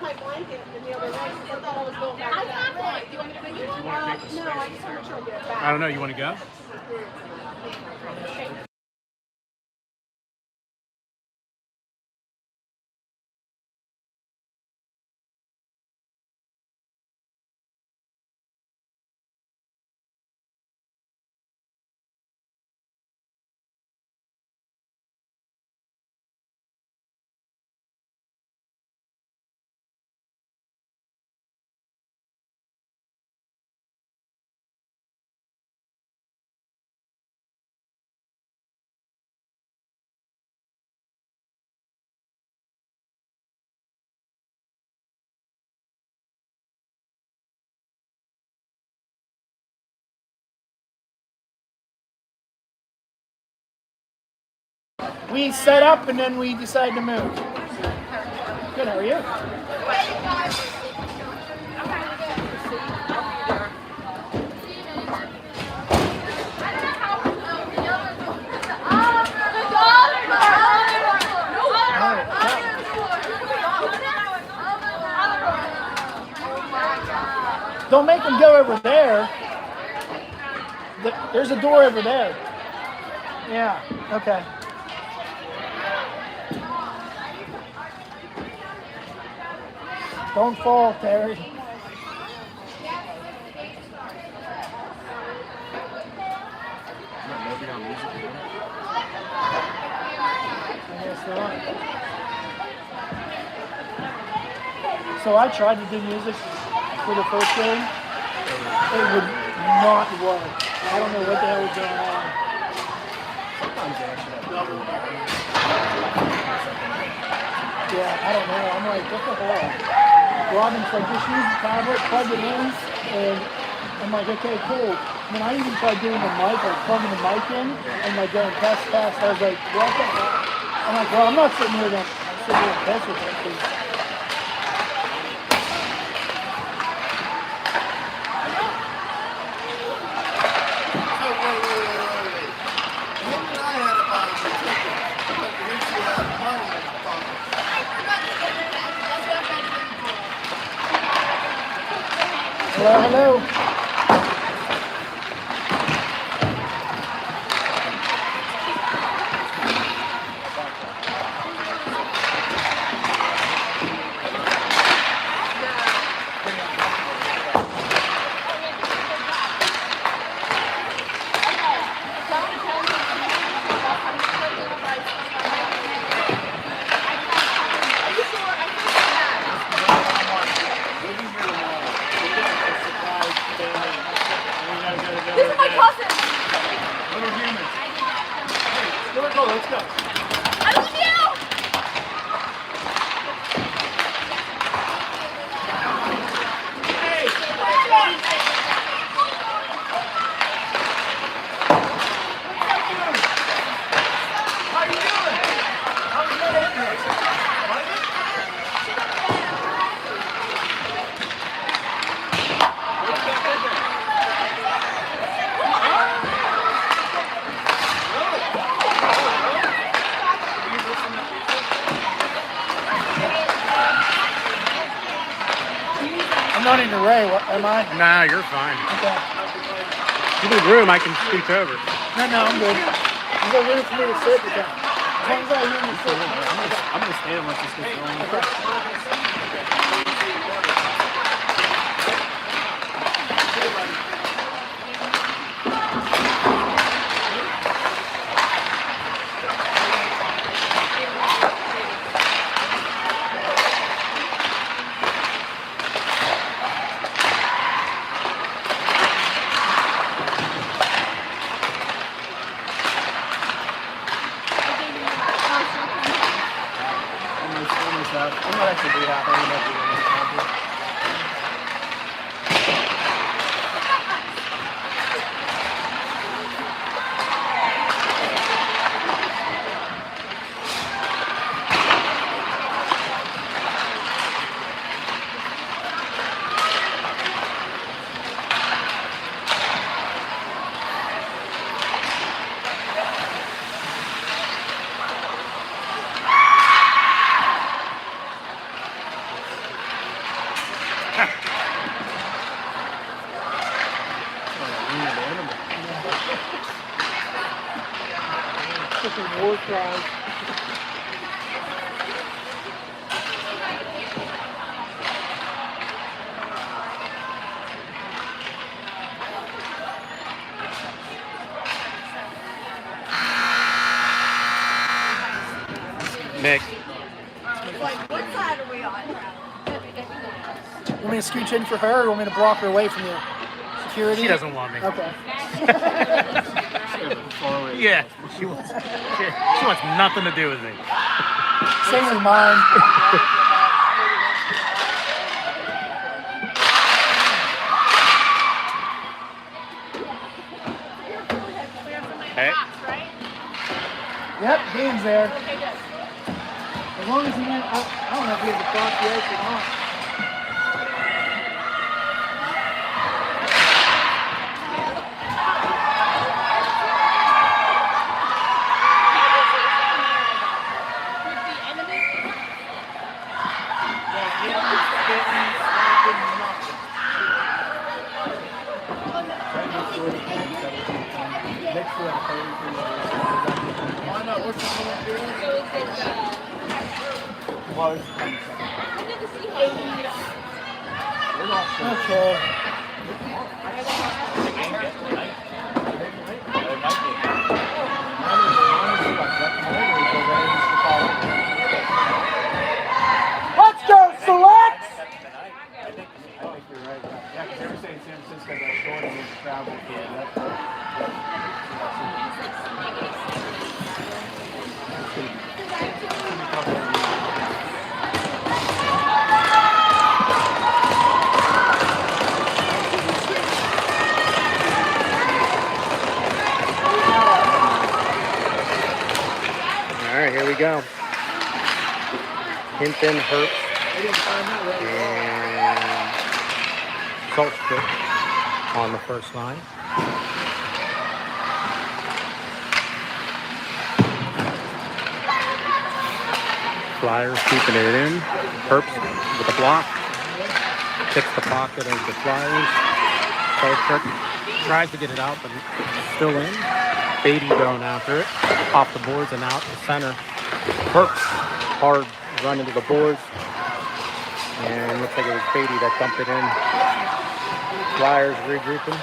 my blanket in the other day because I thought I was going back to that room. Do you want me to bring you one? No, I just want to try to get it back. I don't know. You want to go? We set up and then we decided to move. Good, how are you? Don't make them go over there. There's a door over there. Yeah, okay. Don't fall, Terry. So I tried to do music for the first game. It would not work. I don't know what the hell was going on. Yeah, I don't know. I'm like, what the hell? Robin's like, just use the tablet, plug it in, and I'm like, okay, cool. And then I even tried doing the mic, like plugging the mic in, and like going test. I was like, what the hell? I'm like, well, I'm not sitting here going, I'm sitting here and test with it. Hello, hello. Let's go. I love you! I'm not in the way, am I? Nah, you're fine. Okay. You need room, I can scoot over. No, I'm good. There's no room for me to sit with that. As long as I hear me sit. I'm going to stand once this gets going. Okay. I'm not actually be happy. I'm not doing anything. Freaking war cry. Nick. Like, what side are we on? Want me to scooch in for her, or want me to block her away from you? Security? She doesn't want me. Okay. Yeah, she wants nothing to do with me. Same with mine. Hey. Yep, Dean's there. As long as he went, I don't know if he has a cross yet or not. Okay. Let's go, Select! I think you're right. Yeah, because they were saying San Francisco got short and needs to travel again. All right, here we go. Hinton, Herbst, and Saltspit on the first line. Flyers keeping it in. Herbst with a block. Kicks the pocket of the Flyers. Saltspit tries to get it out, but it's still in. Beatty going after it. Off the boards and out the center. Herbst hard run into the boards. And looks like it was Beatty that dumped it in. Flyers regrouping.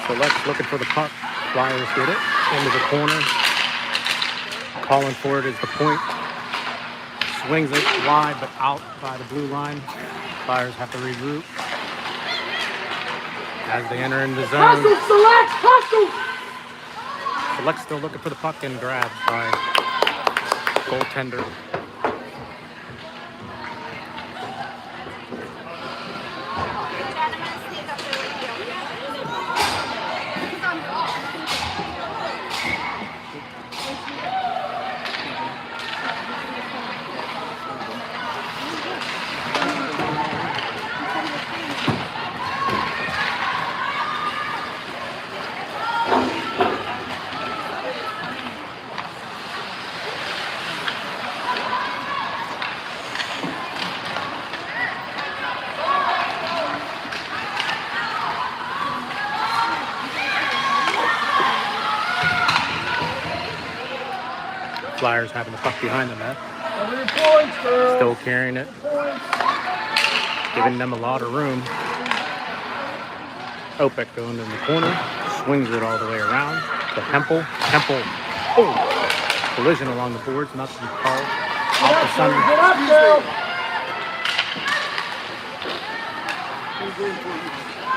Select looking for the puck. Flyers get it into the corner. Calling for it is the point. Swings it wide but out by the blue line. Flyers have to regroup. As they enter in the zone. Select still looking for the puck and grabbed by goaltender. Flyers having the puck behind the net. Still carrying it. Giving them a lot of room. Opek going in the corner. Swings it all the way around. To Hempel. Hempel. Oh! Collision along the boards. Nothing called. Off the center.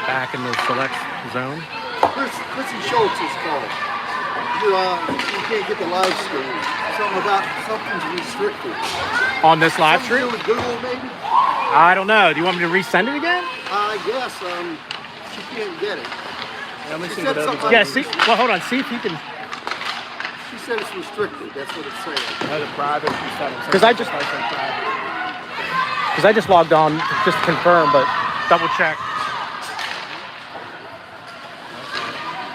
Back in the select zone. Chrissy Schultz is called. You can't get the live stream. Something's restricted. On this live stream? Something to do with Google, maybe? I don't know. Do you want me to resend it again? I guess. She can't get it. Let me She see said what something Yeah, like- see. Well, hold on. See if you can. She said it's restricted. That's what it's saying. Because I just logged on just to confirm, but double check.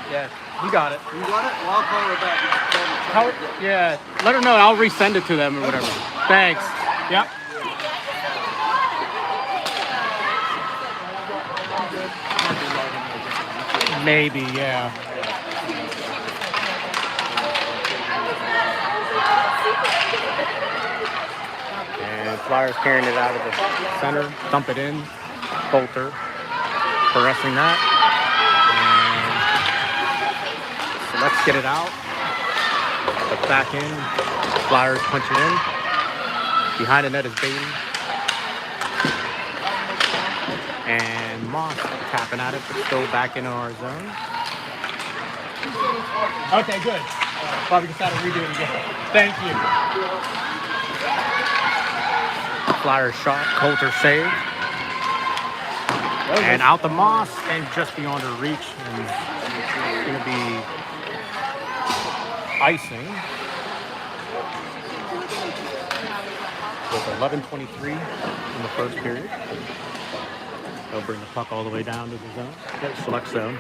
Yeah, you got it. You got it? Well, I'll call her back. Yeah, let her know. I'll resend it to them or whatever. Thanks. Yep. Maybe, yeah. And Flyers carrying it out of the center, dump it in. Coulter caressing that. And so let's get it out. But back in. Flyers punch it in. Behind the net is Beatty. And Moss tapping at it, but still back in our zone. Okay, good. Probably just had to redo it again. Thank you. Flyers shot, Coulter saved. And out the Moss, and just beyond her reach. And it's going to be icing. With 11:23 in the first period. They'll bring the puck all the way down to the zone, select zone.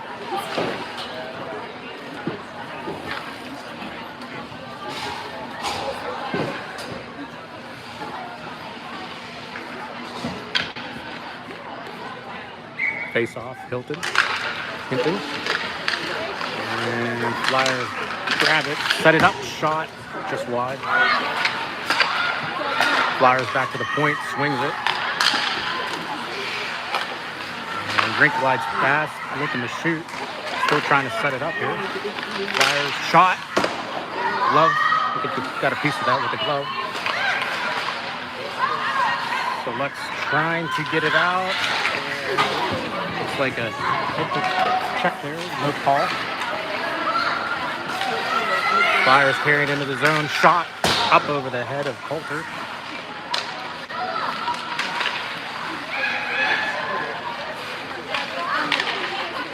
Face off, Hinton. And Flyers grab it, set it up, shot, just wide. Flyers back to the point, swings it. And Rinkweide's pass, looking to shoot. Still trying to set it up here. Flyers shot. Glove. I think we got a piece of that with the glove. So Lex trying to get it out. Looks like a check there, no call. Flyers carried into the zone, shot up over the head of Coulter.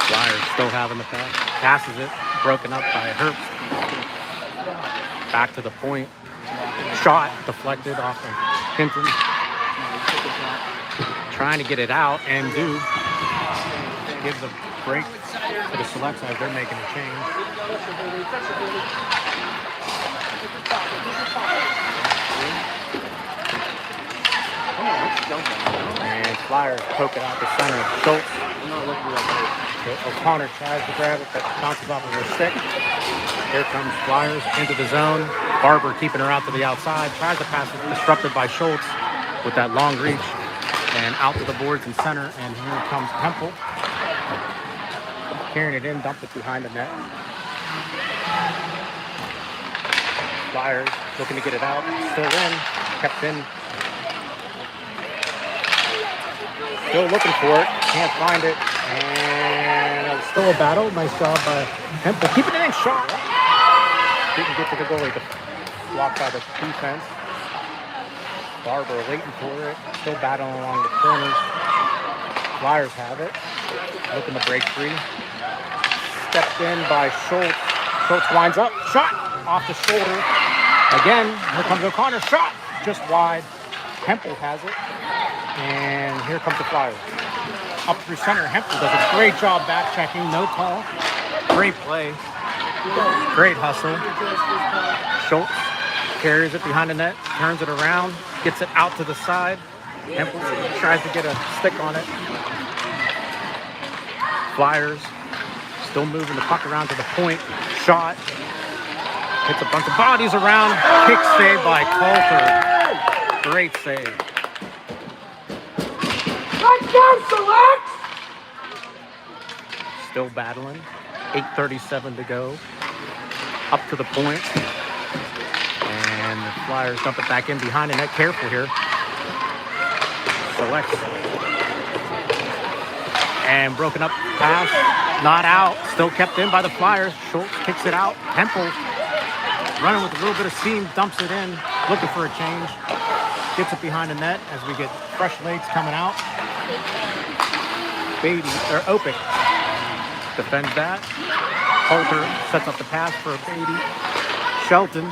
Flyers still having the pass. Passes it, broken up by Herbst. Back to the point. Shot deflected off of Hinton. Trying to get it out, and do. Gives a break to the select side. They're making a change. And Flyers poke it out the center. Schultz. O'Connor tries to grab it, but bounces off of her stick. Here comes Flyers into the zone. Barber keeping her out to the outside. Tries to pass it, disrupted by Schultz with that long reach. And out to the boards and center. And here comes Temple. Carrying it in, dumped it behind the net. Flyers looking to get it out. Still in. Kept in. Still looking for it. Can't find it. And still a battle. Nice job by Temple. Keeping it in. Shot. Didn't get to the goalie. Blocked by the defense. Barber waiting for it. Still battling along the corners. Flyers have it. Looking to break free. Stepped in by Schultz. Schultz winds up. Shot off the shoulder. Again, here comes O'Connor. Shot just wide. Hempel has it. And here comes the Flyers. Up through center. Hempel does a great job back checking. No call. Great play. Great hustle. Schultz carries it behind the net. Turns it around. Gets it out to the side. Hempel tries to get a stick on it. Flyers still moving the puck around to the point. Shot. Hits a bunch of bodies around. Kick save by Coulter. Great save. Touchdown, Select! Still battling. 8:37 to go. Up to the point. And the Flyers dump it back in behind the net. Careful here. Select. And broken up pass. Not out. Still kept in by the Flyers. Schultz kicks it out. Temple running with a little bit of steam. Dumps it in. Looking for a change. Gets it behind the net as we get fresh legs coming out. Beatty, or Opic, defends that. Coulter sets up the pass for Beatty. Shelton,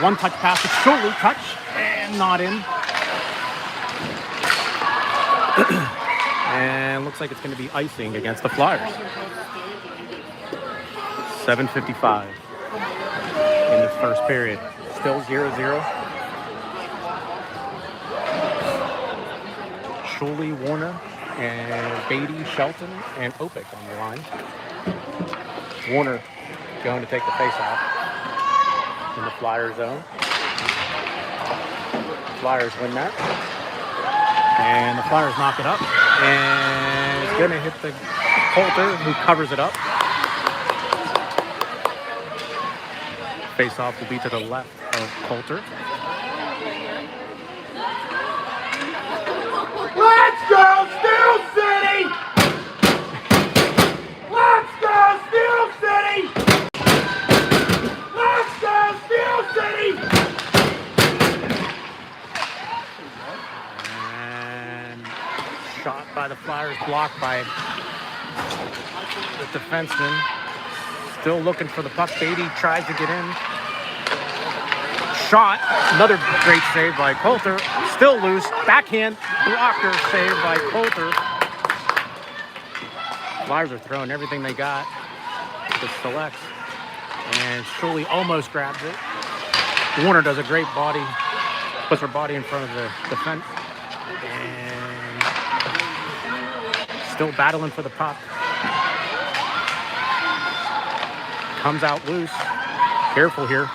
one touch pass to Schultz, touch, and not in. And looks like it's going to be icing against the Flyers. 7:55 in the first period. Still 0-0. Schultz, Warner, and Beatty, Shelton, and Opic on the line. Warner going to take the face off in the Flyer zone. Flyers win that. And the Flyers knock it up. And it's going to hit the Coulter, who covers it up. Face off will be to the left of Coulter. Let's go, Steel City! Let's go, Steel City! Let's go, Steel City! And shot by the Flyers, blocked by the defenseman. Still looking for the puck. Beatty tries to get in. Shot. Another great save by Coulter. Still loose. Backhand blocker save by Coulter. Flyers are throwing everything they got to Selects. And Shuley almost grabs it. Warner does a great body. Puts her body in front of the defense. And still battling for the puck. Comes out loose. Careful here.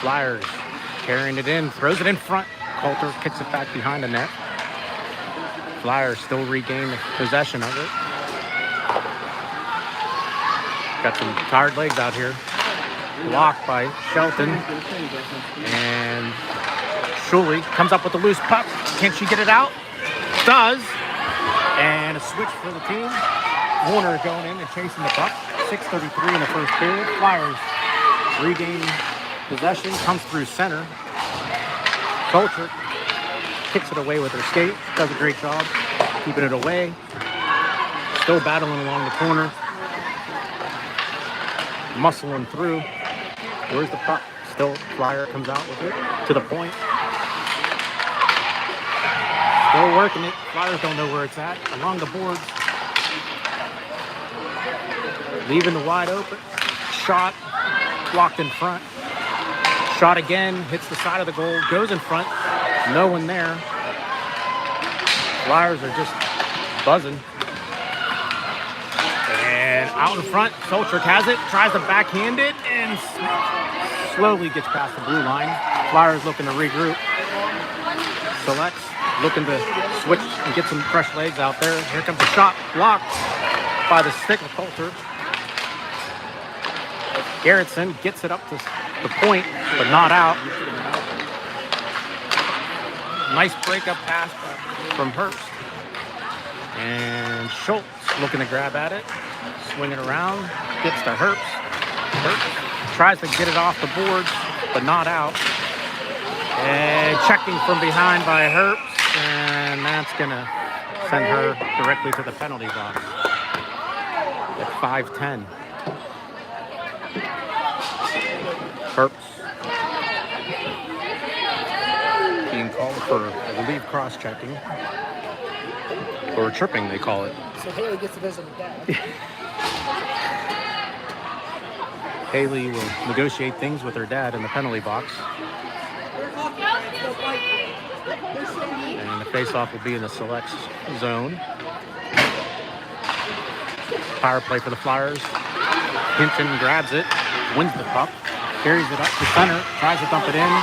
Flyers carrying it in, throws it in front. Coulter kicks it back behind the net. Flyers still regain the possession of it. Got some tired legs out here. Blocked by Shelton. And Shuley comes up with the loose puck. Can she get it out? Does. And a switch for the team. Warner going in and chasing the puck. 6:33 in the first period. Flyers regain possession. Comes through center. Coulter kicks it away with her skate. Does a great job keeping it away. Still battling along the corner. Muscling through. Where's the puck? Still Flyer comes out with it. To the point. Still working it. Flyers don't know where it's at. Along the boards. Leaving the wide open. Shot. Blocked in front. Shot again. Hits the side of the goal. Goes in front. No one there. Flyers are just buzzing. And out in front. Solchuk has it. Tries to backhand it. And slowly gets past the blue line. Flyers looking to regroup. Selects. Looking to switch and get some fresh legs out there. Here comes the shot. Blocked by the stick of Coulter. Garrettson gets it up to the point, but not out. Nice breakup pass from Herbst. And Schultz looking to grab at it. Swinging around. Gets to Herbst. Herbst tries to get it off the boards, but not out. And checking from behind by Herbst. And that's going to send her directly to the penalty box at 5:10. Herbst being called for, I believe, cross-checking. Or tripping, they call it. So Haley gets to visit with Dad. Haley will negotiate things with her dad in the penalty box. And the face-off will be in the Selects zone. Power play for the Flyers. Hinton grabs it, wins the puck, carries it up to center, tries to dump it in.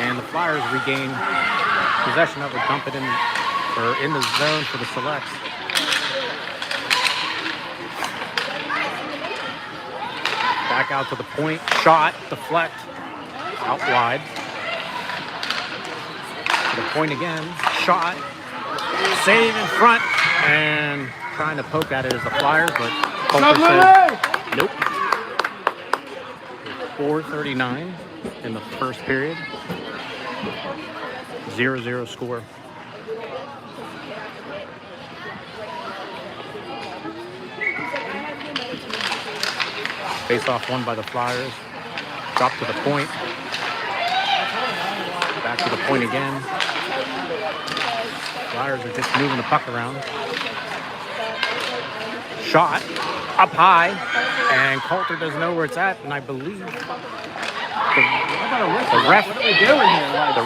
And the Flyers regain possession of it, dump it in, or in the zone for the Selects. Back out to the point, shot, deflect, out wide. To the point again, shot, save in front, and trying to poke at it as the Flyers, but Coulter says nope. 4:39 in the first period. 0-0 score. Face-off won by the Flyers. Drop to the point. Back to the point again. Flyers are just moving the puck around. Shot up high, and Coulter doesn't know where it's at, and I believe the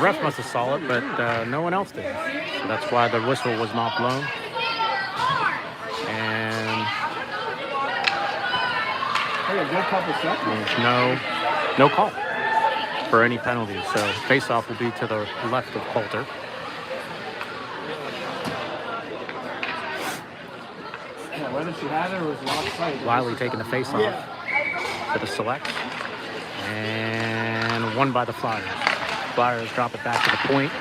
ref must have saw it, but no one else did. So that's why the whistle was not blown. Hey, a good couple seconds. There's no call for any penalties. So face-off will be to the left of Coulter. Yeah, whether she had it or was lost sight. Wiley taking the face-off for the select. And won by the Flyers. Flyers drop it back to the point.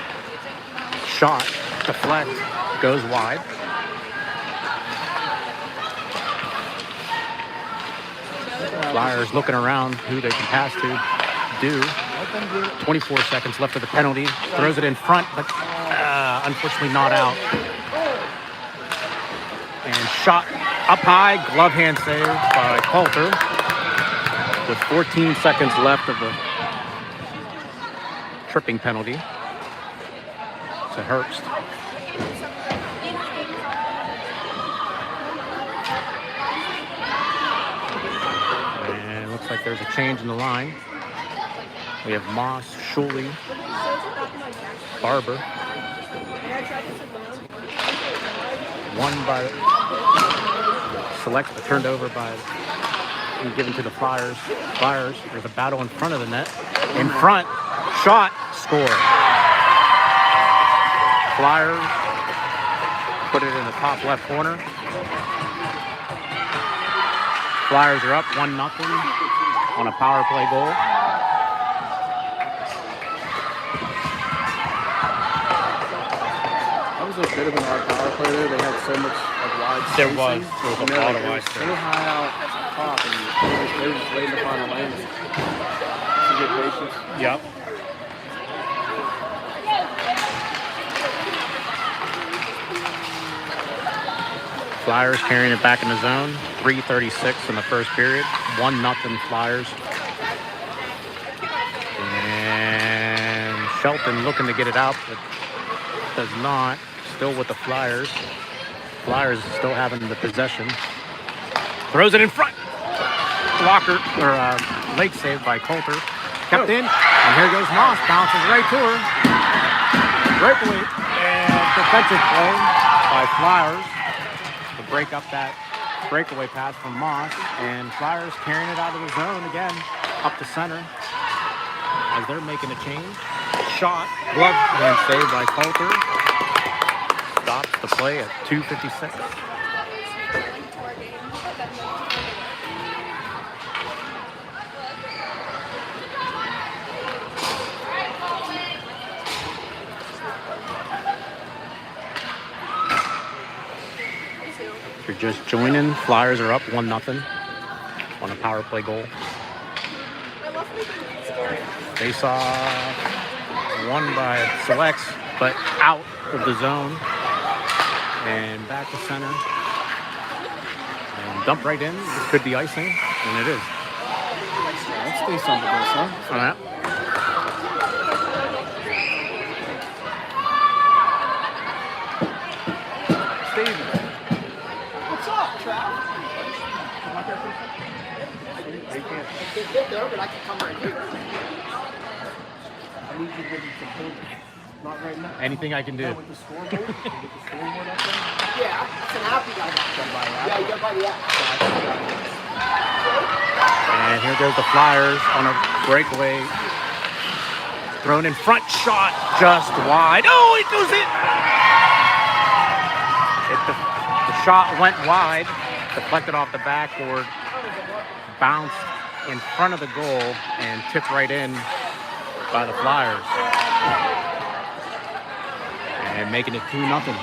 Shot, deflect, goes wide. Flyers looking around who they can pass to. 24 seconds left of the penalty. Throws it in front, but unfortunately not out. And shot up high, glove hand save by Coulter. With 14 seconds left of the tripping penalty to Herbst. And it looks like there's a change in the line. We have Moss, Schuley, Barber. Won by Select, but turned over by and given to the Flyers. Flyers, there's a battle in front of the net. In front, shot, score. Flyers put it in the top left corner. Flyers are up 1-0 on a power play goal. That was a bit of an odd power play there. They had so much wide There spacing. was a lot of wide So spacing. high out at the top, and they were just waiting to find a lane. Some good patience. Yep. Flyers carrying it back in the zone. 3:36 in the first period. 1-0 Flyers. And Shelton looking to get it out, but does not. Still with the Flyers. Flyers still having the possession. Throws it in front. Blocker or leg saved by Coulter. Kept in, and here goes Moss. Bounces right to her. Breakaway and defensive play by Flyers to break up that breakaway pass from Moss. And Flyers carrying it out of the zone again, up to center as they're making a change. Shot, glove hand saved by Coulter. Stops the play at 2:56. If you're just joining, Flyers are up 1-0 on a power play goal. Face-off won by Selects, but out of the zone. And back to center. And dump right in. This could be icing, and it is. Let's do something with this, huh? All right. Steve. What's up, Trav? You can't. I can't get there, but I can come right here. I need you to give me some food. Not right now. Anything I can do. With the scoreboard? With the scoreboard up there? Yeah, it's an app you gotta buy. Yeah, you gotta buy the app. And here goes the Flyers on a breakaway. Thrown in front, shot just wide. Oh, it goes in. The shot went wide, deflected off the backboard, bounced in front of the goal, and tipped right in by the Flyers. And making it 2-0.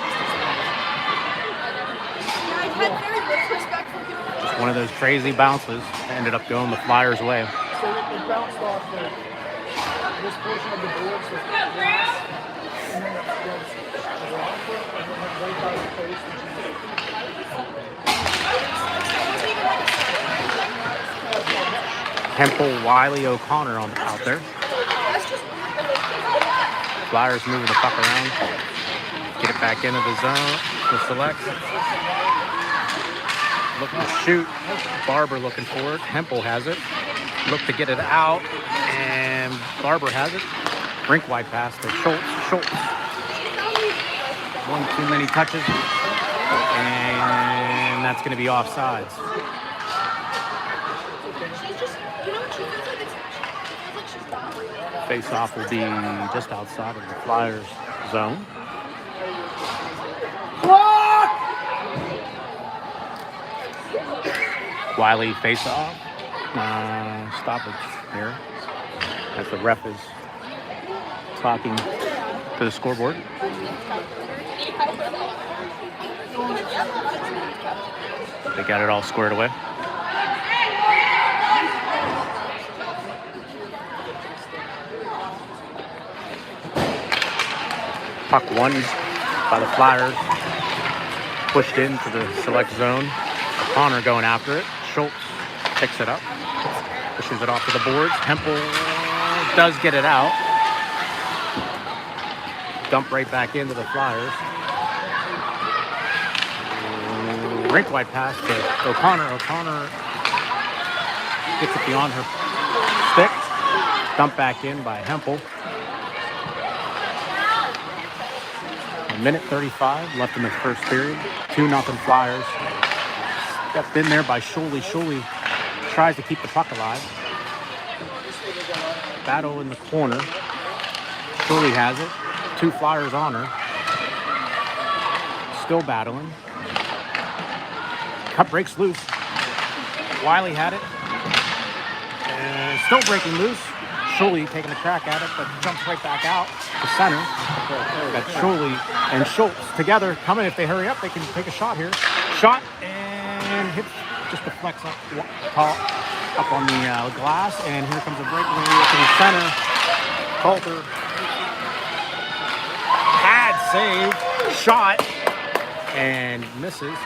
Just one of those crazy bounces ended up going the Flyers' way. So it bounced off this portion of the board, so glass, and then it goes the rock foot, and then it went right by the post, Temple, Wiley, O'Connor out there. Flyers moving the puck around. Get it back into the zone to Select. Looking to shoot. Barber looking for it. Hempel has it. Look to get it out. And Barber has it. Rink wide pass to Schultz. Schultz. One too many touches. And that's going to be offsides. Face-off will be just outside of the Flyers zone. Wiley face-off. Stoppage here as the ref is talking to the scoreboard. They got it all squared away. Puck won by the Flyers. Pushed into the select zone. O'Connor going after it. Schultz picks it up. Pushes it off to the boards. Hempel does get it out. Dump right back into the Flyers. Rink wide pass to O'Connor. O'Connor gets it beyond her stick. Dump back in by Hempel. A minute 35 left in the first period. 2-0 Flyers. Stepped in there by Shuley. Shuley tries to keep the puck alive. Battle in the corner. Shuley has it. 2 Flyers on her. Still battling. Cup breaks loose. Wiley had it. And still breaking loose. Shuley taking a crack at it, but jumps right back out to center. Got Shuley and Schultz together coming. If they hurry up, they can take a shot here. Shot and hits, just deflects up on the glass. And here comes a breakaway to the center. Coulter. Pad save. Shot. And misses.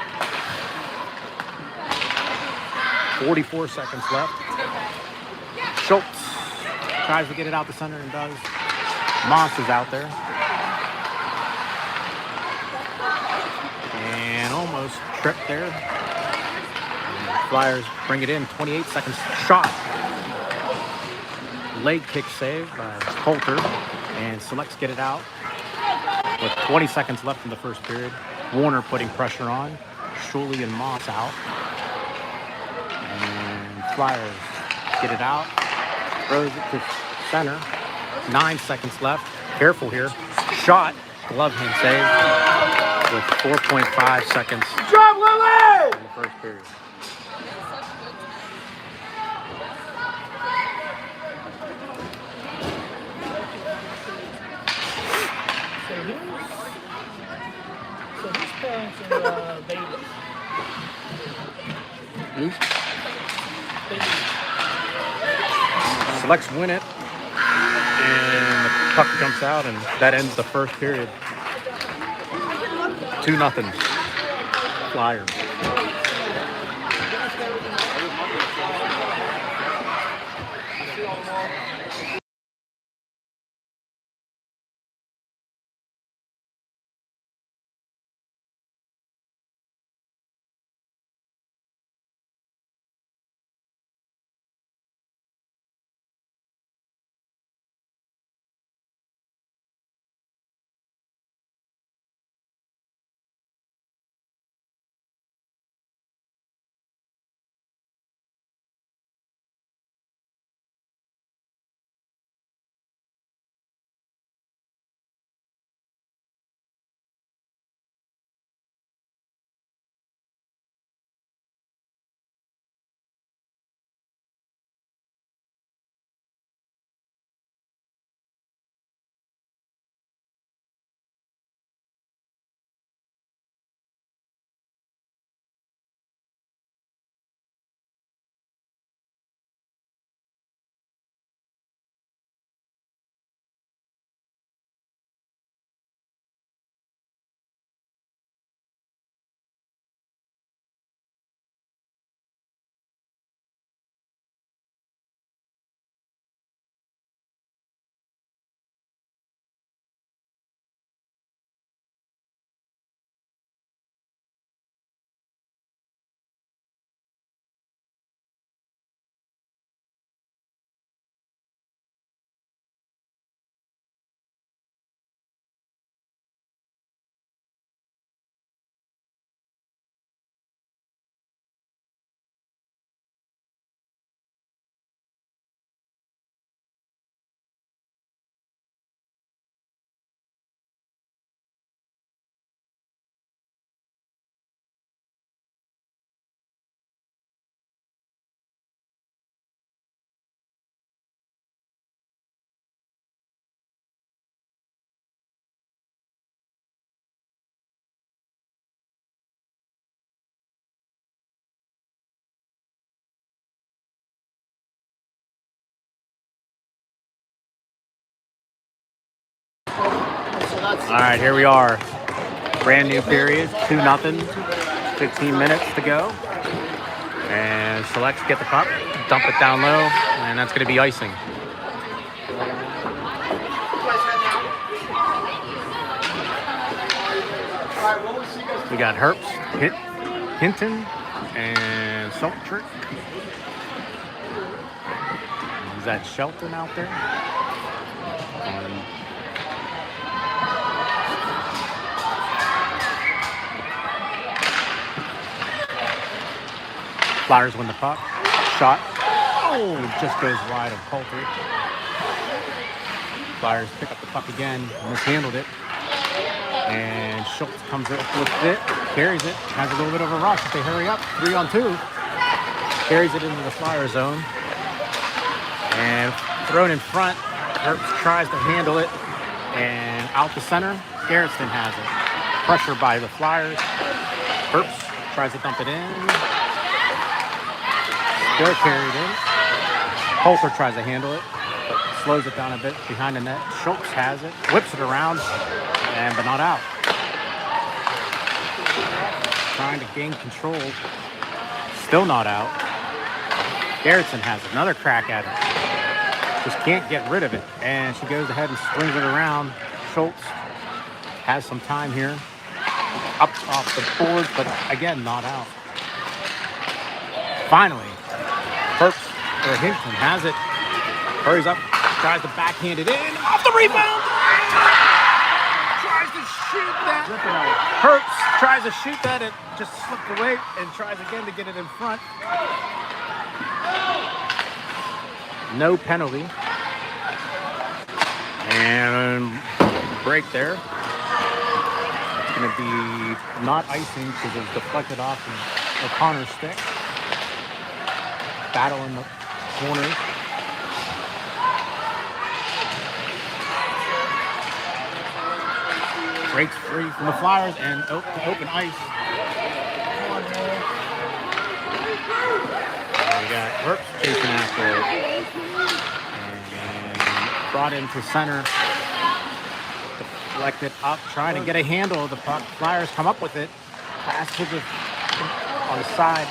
44 seconds left. Schultz tries to get it out the center and does. Moss is out there. And almost tripped there. And Flyers bring it in. 28 seconds. Shot. Leg kick save by Coulter. And Selects get it out. With 20 seconds left in the first period. Warner putting pressure on. Shuley and Moss out. And Flyers get it out. Throws it to center. 9 seconds left. Careful here. Shot. Glove hand save. With 4.5 seconds Drop Lily! in the first period. So his parents are Bailey. Selects win it. And the puck jumps out, and that ends the first period. 2-0 Flyers. All right, here we are. Brand new period, 2-0. 15 minutes to go. And Selects get the puck, dump it down low, and that's going to be icing. We got Herbst, Hinton, and Saltrick. Is that Shelton out there? Flyers win the puck. Shot. Oh, it just goes wide of Coulter. Flyers pick up the puck again, mishandled it. And Schultz comes up with it, carries it, has a little bit of a rush if they hurry up. 3-on-2. Carries it into the Flyer zone. And thrown in front. Herbst tries to handle it. And out the center, Garretson has it. Pressure by the Flyers. Herbst tries to dump it in. Still carried in. Coulter tries to handle it, but slows it down a bit behind the net. Schultz has it, whips it around, but not out. Trying to gain control. Still not out. Garretson has another crack at it. Just can't get rid of it. And she goes ahead and swings it around. Schultz has some time here. Up off the boards, but again, not out. Finally, Hinton has it. Hurries up, tries to backhand it in. Off the rebound! Tries to shoot that. Herbst tries to shoot that. It just slipped away and tries again to get it in front. No penalty. And break there. It's going to be not icing because it was deflected off O'Connor's stick. Battle in the corner. Breaks free from the Flyers and open ice. And we got Herbst chasing after it. And brought into center. Deflected up, trying to get a handle of the puck. Flyers come up with it. Pass to the on the side.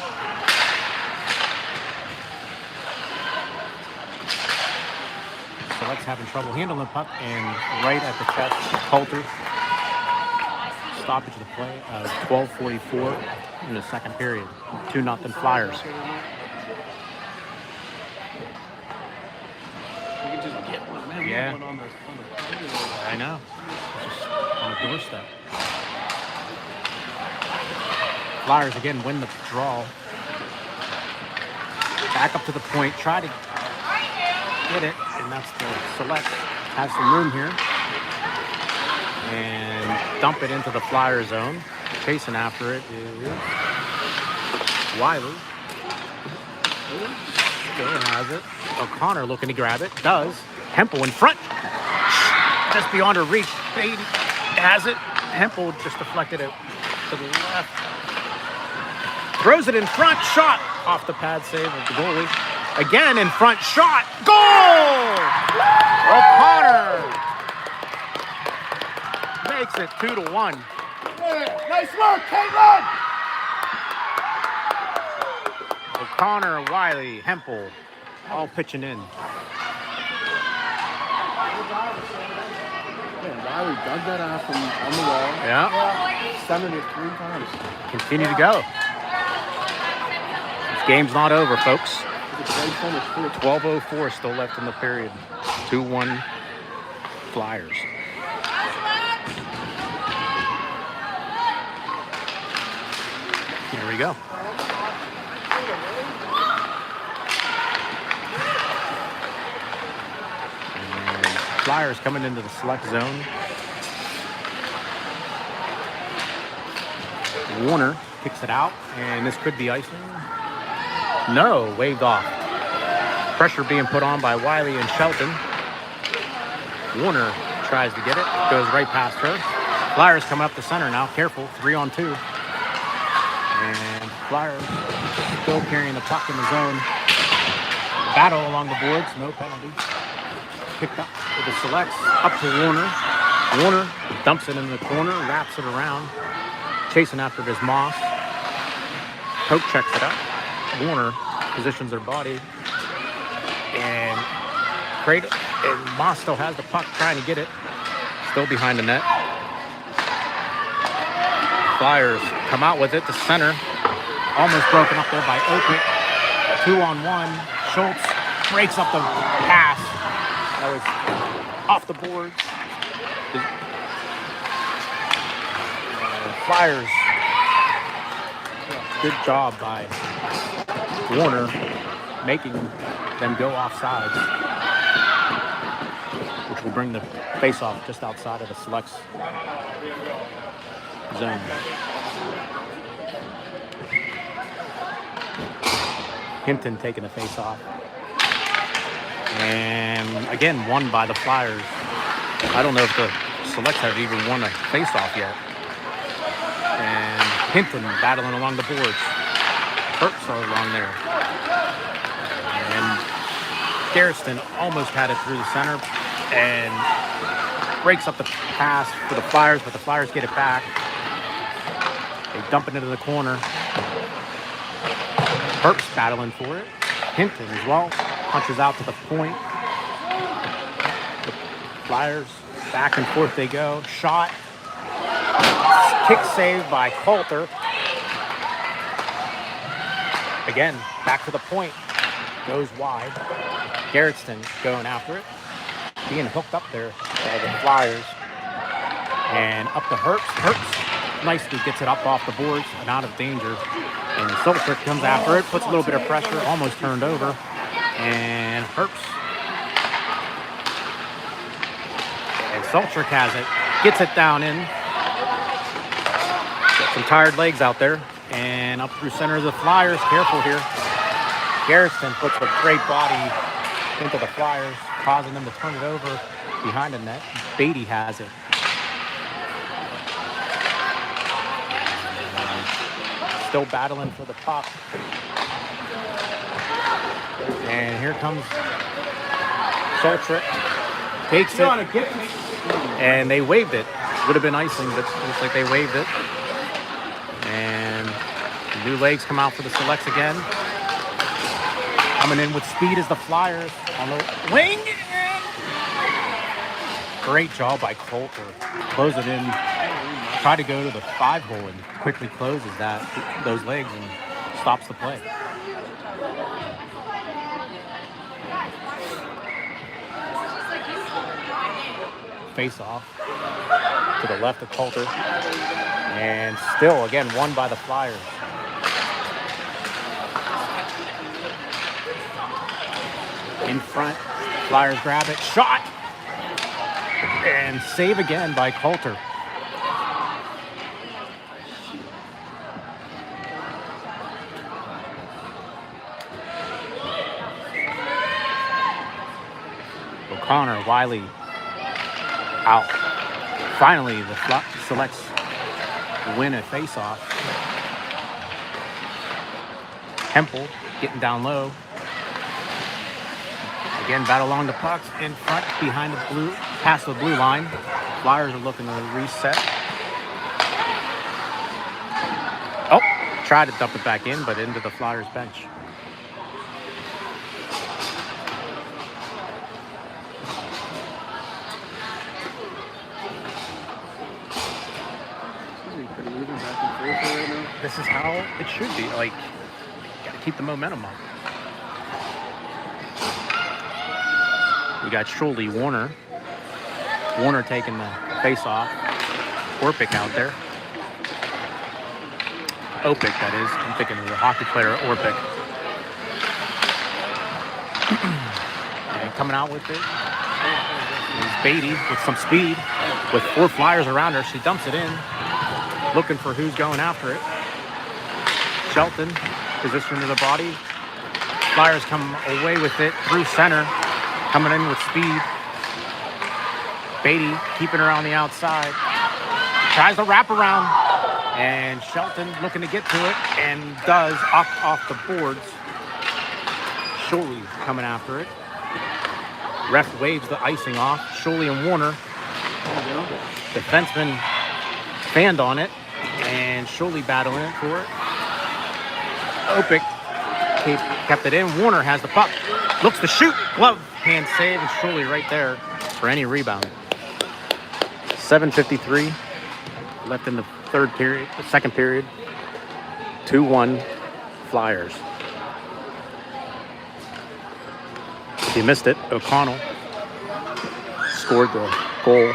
Selects having trouble handling the puck, and right at the chest, Coulter. Stoppage of the play, 12:44 in the second period. 2-0 Flyers. Yeah, I know. Just on the doorstep. Flyers again win the draw. Back up to the point, try to get it, and that's the Select. Has some room here. And dump it into the Flyer zone. Chasing after it is Wiley. Still has it. O'Connor looking to grab it. Does. Hempel in front. Just beyond her reach. Beatty has it. Hempel just deflected it to the left. Throws it in front. Shot off the pad save of the goalie. Again in front. Shot. Goal! O'Connor makes it 2-1. Yeah, nice work, Caitlin! O'Connor, Wiley, Hempel, all pitching in. Yeah, Wiley dug that out from on the wall. Yeah. Centered it 3 times. Continue to go. This game's not over, folks. It's a great finish, too. 12:04 still left in the period. 2-1 Flyers. Here we go. And Flyers coming into the Select zone. Warner kicks it out, and this could be icing. No, waved off. Pressure being put on by Wiley and Shelton. Warner tries to get it, goes right past her. Flyers coming up the center now, careful, 3-on-2. And Flyers still carrying the puck in the zone. Battle along the boards, no penalty. Picked up with the Selects, up to Warner. Warner dumps it in the corner, wraps it around, chasing after this Moss. Poke checks it up. Warner positions their body, and Moss still has the puck, trying to get it. Still behind the net. Flyers come out with it to center. Almost broken up there by Opic. 2-on-1. Schultz breaks up the pass. That was off the boards. Flyers. Good job by Warner making them go off sides, which will bring the face-off just outside of the Selects zone. Hinton taking the face-off. And again, won by the Flyers. I don't know if the Selects have even won a face-off yet. And Hinton battling along the boards. Hurts are along there. And Garrison almost had it through the center and breaks up the pass for the Flyers, but the Flyers get it back. They dump it into the corner. Herbst battling for it. Hinton as well. Punches out to the point. The Flyers, back and forth they go. Shot. Kick save by Coulter. Again, back to the point. Goes wide. Garretson going after it. Being hooked up there by the Flyers. And up to Herbst. Herbst nicely gets it up off the boards and out of danger. And Sultrick comes after it, puts a little bit of pressure, almost turned over. And Herbst. And Sultrick has it. Gets it down in. Got some tired legs out there. And up through center of the Flyers. Careful here. Garrison puts a great body into the Flyers, causing them to turn it over behind the net. Beatty has it. Still battling for the puck. And here comes Sultrick. Takes it. And they waved it. Would have been icing, but it looks like they waved it. And the new legs come out for the Selects again. Coming in with speed as the Flyers on the wing. Great job by Coulter. Close it in. Try to go to the 5-hole and quickly closes those legs and stops the play. Face off to the left of Coulter. And still, again, won by the Flyers. In front, Flyers grab it. Shot! And save again by Coulter. O'Connor, Wiley out. Finally, the Selects win a face-off. Hempel getting down low. Again, battle along the pucks in front, behind the blue, past the blue line. Flyers are looking to reset. Oh, tried to dump it back in, but into the Flyers bench. This is how it should be. Like, gotta keep the momentum up. We got Shuley, Warner. Warner taking the face off. Orpik out there. Opic, that is. I'm thinking of the hockey player, Orpik. And coming out with it is Beatty with some speed. With 4 Flyers around her, she dumps it in. Looking for who's going after it. Shelton, position to the body. Flyers come away with it through center. Coming in with speed. Beatty keeping her on the outside. Tries to wrap around. And Shelton looking to get to it. And does off the boards. Shuley coming after it. Ref waves the icing off. Shuley and Warner Defenseman fanned on it and surely battling it for it. Opic kept it in. Warner has the puck. Looks to shoot. Glove hand save, and surely right there for any rebound. 7:53 left in the second period. 2-1 Flyers. If you missed it, O'Connell scored the goal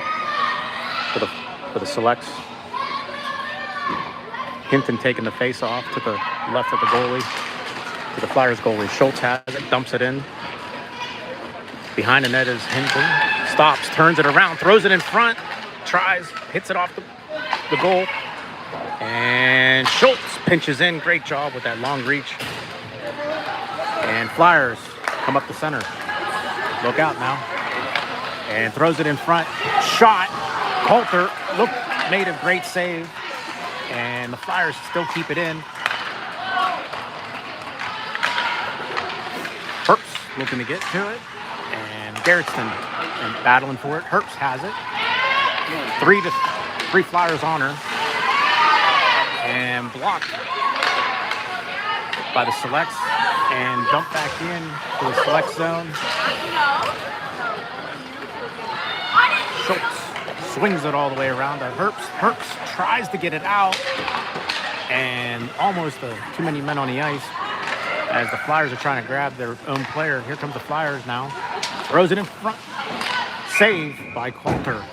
for the Selects. Hinton taking the face off to the left of the goalie, to the Flyers goalie. Schultz has it, dumps it in. Behind the net is Hinton. Stops, turns it around, throws it in front, tries, hits it off the goal. And Schultz pinches in. Great job with that long reach. And Flyers come up the center. Look out now. And throws it in front. Shot. Coulter made a great save. And the Flyers still keep it in. Herbst looking to get to it. And Gerritsen battling for it. Herbst has it. 3 Flyers on her. And blocked by the Selects. And dumped back in to the Select zone. Schultz swings it all the way around to Herbst. Herbst tries to get it out. And almost too many men on the ice as the Flyers are trying to grab their own player. Here comes the Flyers now. Throws it in front. Saved by Coulter.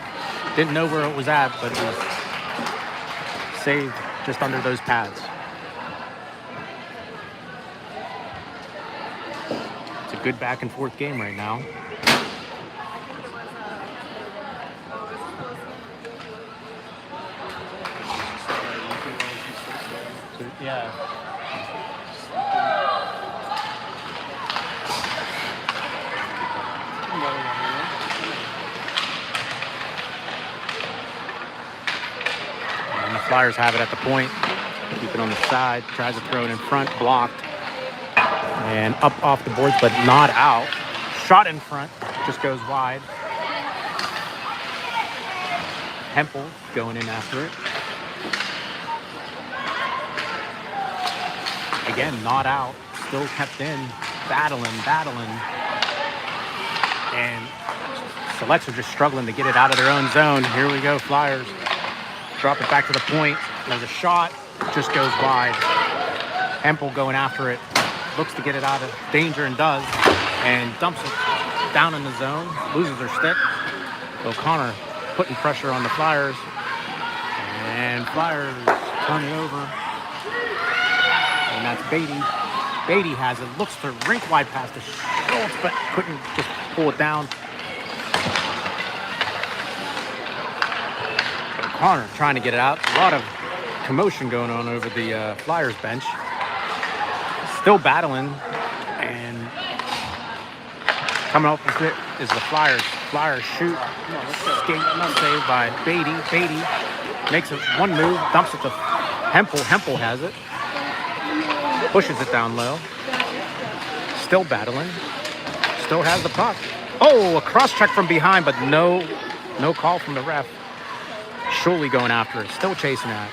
Didn't know where it was at, but it was saved just under those pads. It's a good back and forth game right now. Yeah. And the Flyers have it at the point. Keep it on the side. Tries to throw it in front. Blocked. And up off the boards, but not out. Shot in front. Just goes wide. Hempel going in after it. Again, not out. Still kept in. Battling. And Selects are just struggling to get it out of their own zone. Here we go, Flyers. Drop it back to the point. There's a shot. Just goes wide. Hempel going after it. Looks to get it out of danger and does. And dumps it down in the zone. Loses her stick. O'Connor putting pressure on the Flyers. And Flyers turn it over. And that's Beatty. Beatty has it. Looks to rink wide pass to Schultz, but couldn't just pull it down. O'Connor trying to get it out. A lot of commotion going on over the Flyers bench. Still battling. And coming up with it is the Flyers. Flyers shoot. Skate. Saved by Beatty. Beatty makes it one move. Dumps it to Hempel. Hempel has it. Pushes it down low. Still battling. Still has the puck. Oh, a cross check from behind, but no call from the ref. Surely going after it. Still chasing that.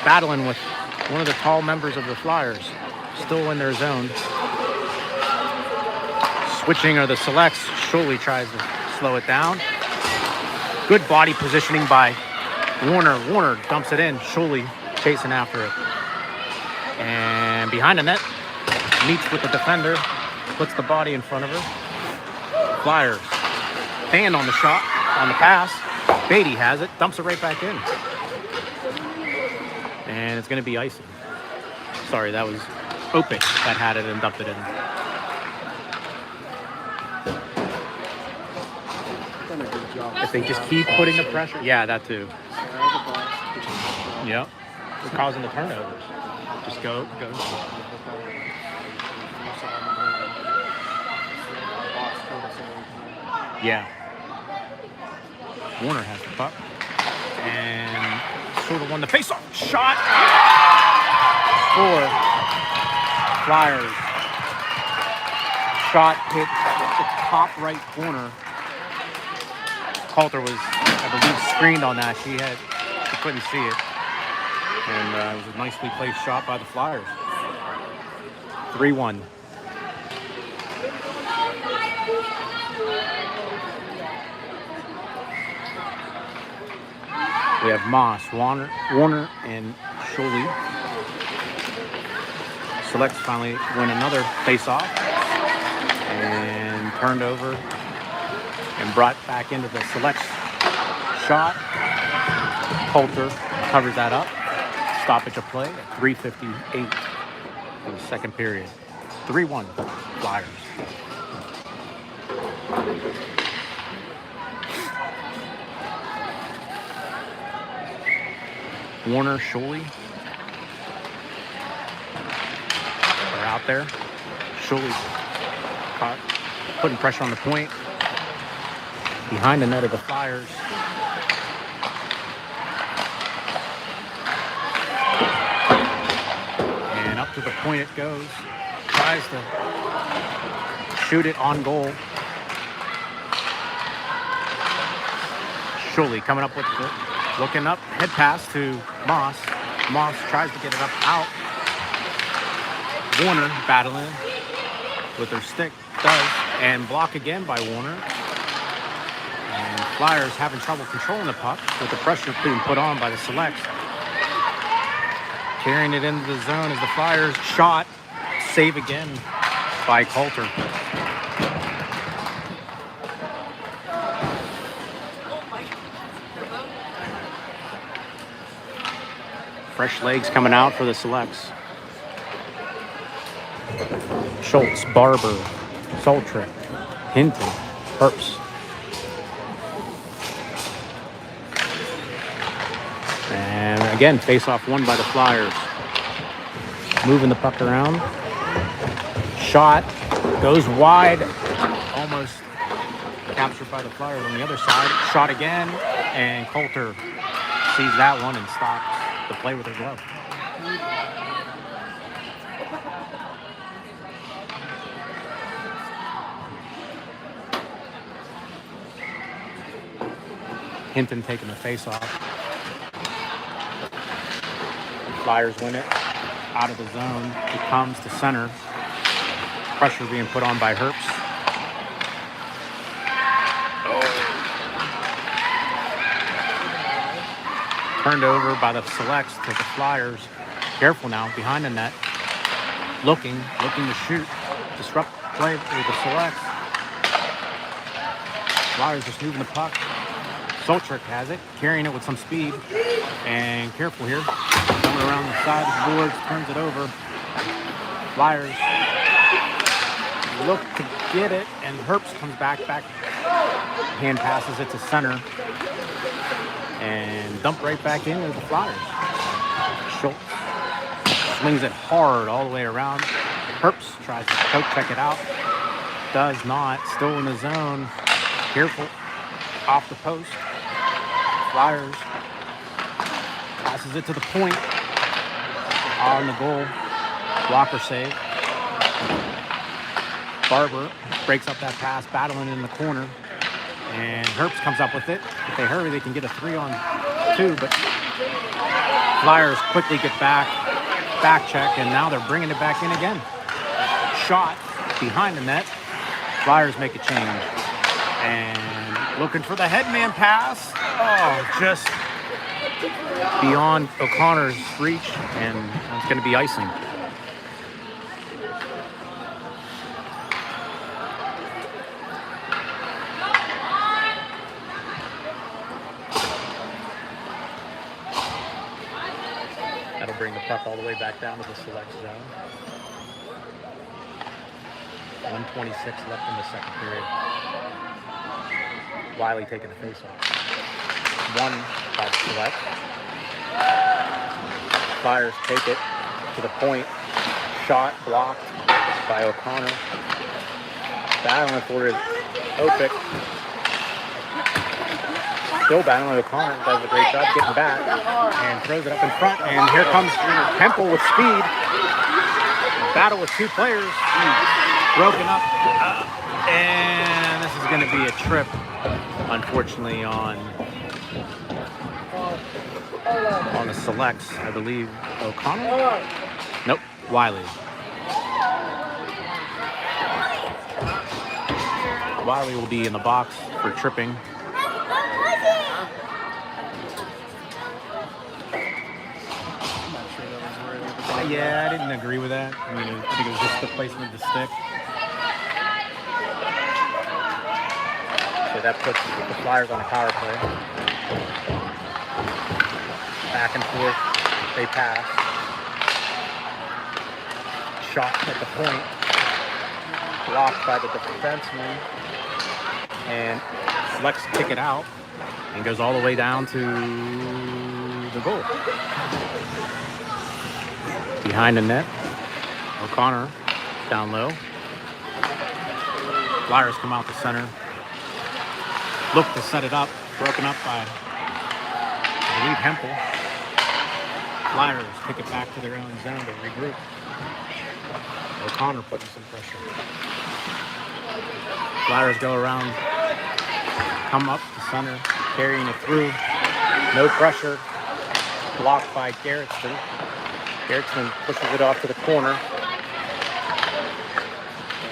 Battling with one of the tall members of the Flyers. Still in their zone. Switching are the Selects. Surely tries to slow it down. Good body positioning by Warner. Warner dumps it in. Surely chasing after it. And behind the net, meets with the defender, puts the body in front of her. Flyers, fan on the shot, on the pass. Beatty has it, dumps it right back in. And it's going to be icing. Sorry, that was Opic that had it and dumped it in. If they just keep putting the pressure. Yeah, that too. Yep. They're causing the turnovers. Just go. Yeah. Warner has the puck. And sort of won the face-off. Shot for Flyers. Shot hit the top right corner. Coulter was, I believe, screened on that. She couldn't see it. And it was a nicely placed shot by the Flyers. 3-1. We have Moss, Warner, and Sholey. Selects finally win another face-off and turned over and brought back into the Selects shot. Coulter covers that up. Stoppage of play at 3:58 for the second period. 3-1 Flyers. Warner, Sholey are out there. Sholey caught, putting pressure on the point. Behind the net of the Flyers. And up to the point it goes. Tries to shoot it on goal. Sholey coming up with the looking up, head pass to Moss. Moss tries to get it up out. Warner battling with her stick, does, and block again by Warner. And Flyers having trouble controlling the puck with the pressure being put on by the Selects. Carrying it into the zone as the Flyers shot. Save again by Coulter. Fresh legs coming out for the Selects. Schultz, Barber, Soltrick, Hinton, Herbst. And again, face-off won by the Flyers. Moving the puck around. Shot goes wide. Almost captured by the Flyers on the other side. Shot again. And Coulter sees that one and stops the play with her glove. Hinton taking the face off. Flyers win it. Out of the zone. It comes to center. Pressure being put on by Herbst. Turned over by the Selects to the Flyers. Careful now, behind the net. Looking to shoot. Disrupt play with the Selects. Flyers just moving the puck. Soltrick has it, carrying it with some speed. And careful here. Coming around the side of the boards, turns it over. Flyers look to get it, and Herbst comes back. Hand passes it to center. And dump right back into the Flyers. Schultz swings it hard all the way around. Herbst tries to poke check it out. Does not. Still in the zone. Careful. Off the post. Flyers. Passes it to the point. On the goal. Blocker save. Barber breaks up that pass, battling in the corner. And Herbst comes up with it. If they hurry, they can get a 3-on-2, but Flyers quickly get back check, and now they're bringing it back in again. Shot behind the net. Flyers make a change. And looking for the headman pass. Oh, just beyond O'Connor's reach, and it's going to be icing. That'll bring the puck all the way back down to the Select zone. 1:26 left in the second period. Wiley taking the face-off. One by the Select. Flyers take it to the point. Shot blocked by O'Connor. Battling for it. Opik. Still battling O'Connor. Does a great job getting back. And throws it up in front. And here comes Temple with speed. Battle with two players. Broken up. And this is going to be a trip, unfortunately, on the selects, I believe. O'Connor? Nope, Wiley. Wiley will be in the box for tripping. Yeah, I didn't agree with that. I mean, I think it was just the placement of the stick. So that puts the Flyers on a power play. Back and forth, they pass. Shot at the point. Blocked by the defenseman. And Flex kick it out and goes all the way down to the goal. Behind the net, O'Connor down low. Flyers come out the center. Look to set it up, broken up by, I believe, Hempel. Flyers kick it back to their own zone to regroup. O'Connor putting some pressure. Flyers go around, come up the center, carrying it through. No pressure. Blocked by Gerritsen. Gerritsen pushes it off to the corner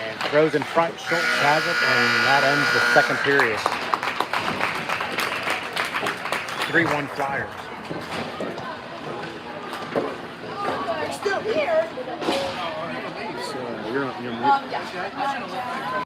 and throws in front. Schultz has it, and that ends the second period. 3-1 Flyers. They're still here. So you're Yeah.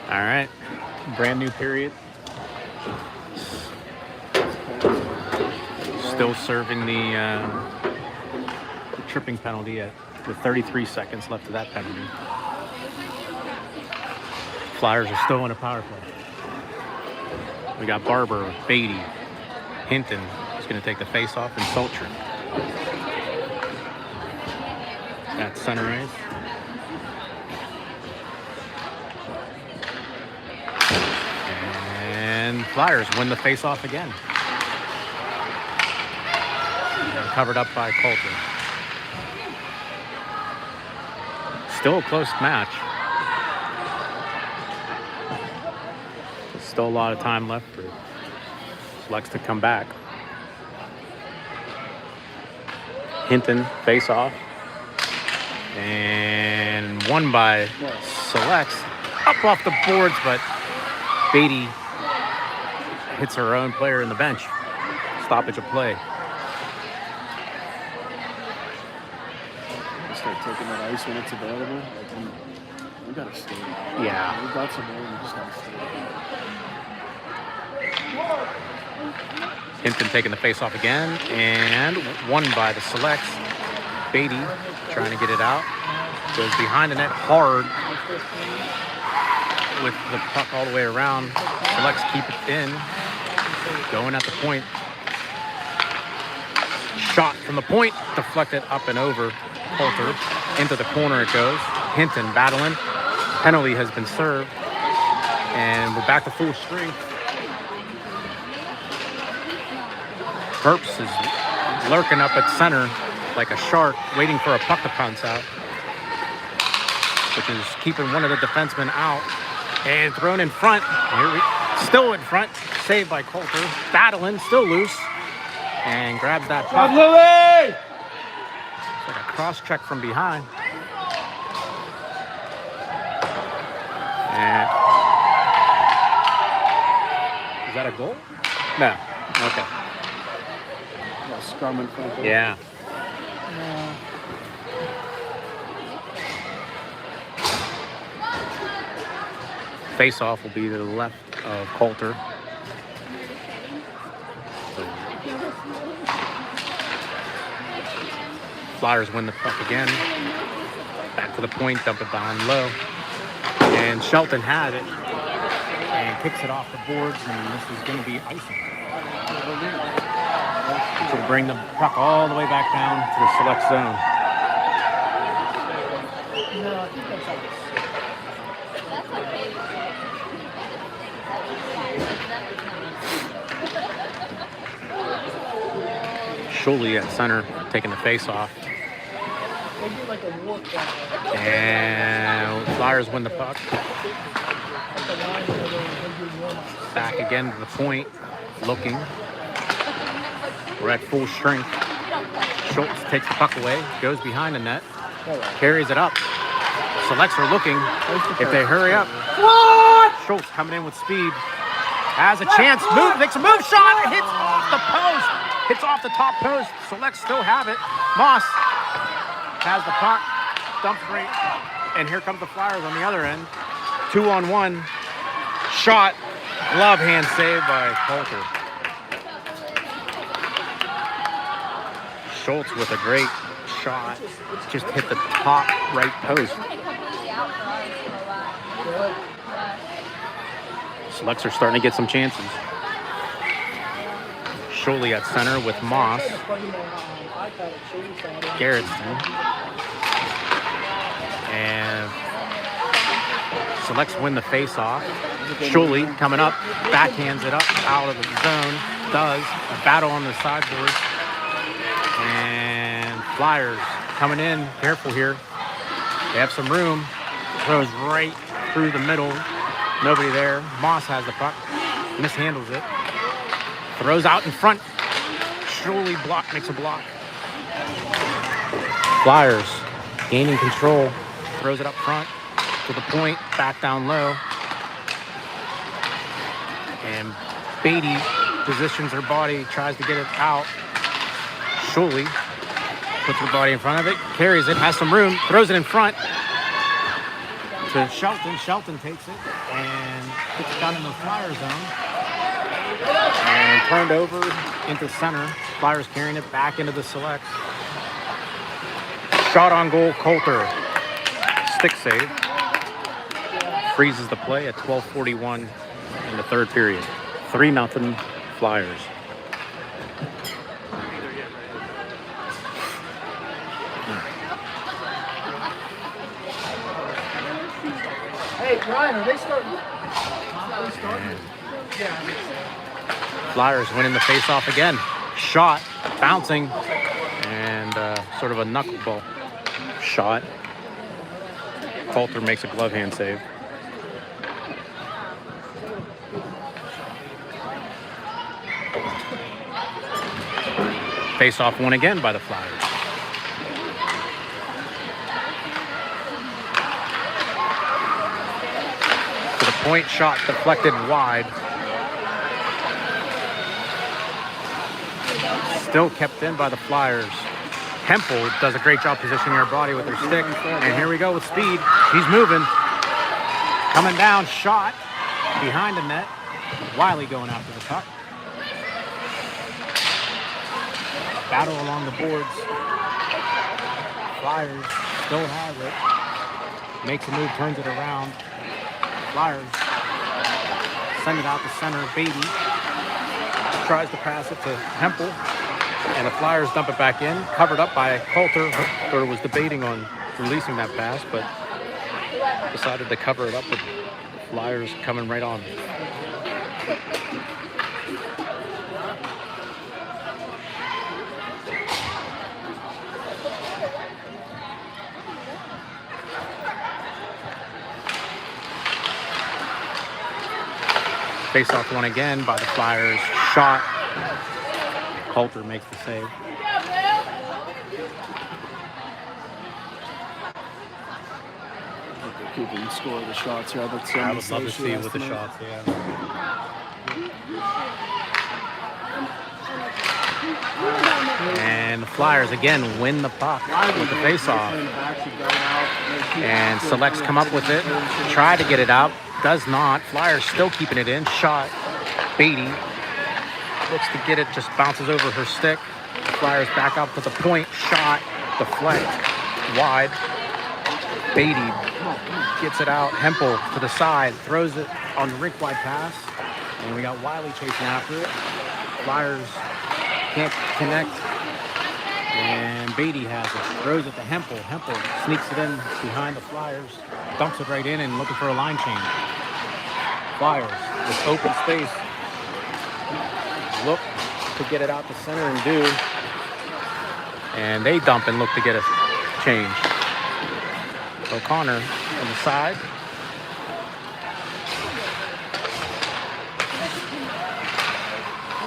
All right, brand new period. Still serving the tripping penalty with 33 seconds left of that penalty. Flyers are still in a power play. We got Barber, Beatty, Hinton is going to take the face-off, and Sulcher. That's center ice. And Flyers win the face-off again. And covered up by Coulter. Still a close match. Still a lot of time left for Flex to come back. Hinton face-off. And won by Selects. Up off the boards, but Beatty hits her own player in the bench. Stoppage of play. Start taking that ice when it's available. We gotta stay. Yeah. We got some more. We just gotta stay. Hinton taking the face off again, and won by the Selects. Beatty trying to get it out. Goes behind the net hard with the puck all the way around. Selects keep it in. Going at the point. Shot from the point, deflected up and over Coulter. Into the corner it goes. Hinton battling. Penalty has been served. And we're back to full strength. Herbst is lurking up at center like a shark, waiting for a puck to pounce out, which is keeping one of the defensemen out. And thrown in front. Still in front. Saved by Coulter. Battling, still loose. And grabs that puck. Louis! It's like a cross check from behind. And is that a goal? No. Okay. Scrum in front of Yeah. Face off will be to the left of Coulter. Flyers win the puck again. Back to the point, dump it down low. And Shelton had it and kicks it off the boards, and this is going to be icing. So to bring the puck all the way back down to the select zone. No, I think that's like Schuley at center, taking the face off. they get like a warp down. And Flyers win the puck. Like the line where they do warm-ups. Back again to the point, looking. We're at full strength. Schultz takes the puck away, goes behind the net, carries it up. Selects are looking. If they hurry up. Schultz coming in with speed. Has a chance. Move, makes a move shot. Hits off the post. Hits off the top post. Selects still have it. Moss has the puck. Dumps right. And here comes the Flyers on the other end. 2-on-1. Shot. Glove hand save by Coulter. Schultz with a great shot. Just hit the top right post. Selects are starting to get some chances. Schuley at center with Moss. Garretson. And Selects win the face-off. Schuley coming up, backhands it up out of the zone. Does a battle on the sideboard. And Flyers coming in. Careful here. They have some room. Throws right through the middle. Nobody there. Moss has the puck. Mishandles it. Throws out in front. Schuley makes a block. Flyers gaining control. Throws it up front to the point. Back down low. And Beatty positions her body. Tries to get it out. Schuley puts her body in front of it. Carries it. Has some room. Throws it in front to Shelton. Shelton takes it and gets it down in the Flyer zone. And turned over into center. Flyers carrying it back into the select. Shot on goal, Coulter. Stick save. Freezes the play at 12:41 in the third period. 3-0 Flyers. Hey, Ryan, are they starting? Flyers winning the face-off again. Shot, bouncing, and sort of a knuckleball shot. Coulter makes a glove hand save. Face-off won again by the Flyers. To the point, shot deflected wide. Still kept in by the Flyers. Hempel does a great job positioning her body with her stick. And here we go with speed. She's moving. Coming down, shot behind the net. Wiley going after the puck. Battle along the boards. Flyers still has it. Makes a move, turns it around. Flyers send it out to center. Beatty tries to pass it to Hempel, and the Flyers dump it back in, covered up by Coulter, who was debating on releasing that pass, but decided to cover it up with the Flyers coming right on. Face off one again by the Flyers. Shot. Coulter makes the save. Keeping score of the shots here. I would love to see with the shots, yeah. And the Flyers again win the puck with the face-off. And Selects come up with it, try to get it out, does not. Flyers still keeping it in. Shot. Beatty looks to get it, just bounces over her stick. Flyers back up to the point. Shot. Deflect. Wide. Beatty gets it out. Hempel to the side, throws it on the rink-wide pass. And we got Wiley chasing after it. Flyers can't connect. And Beatty has it. Throws it to Hempel. Hempel sneaks it in behind the Flyers. Dumps it right in and looking for a line change. Flyers with open space. Look to get it out to center and do. And they dump and look to get a change. O'Connor on the side.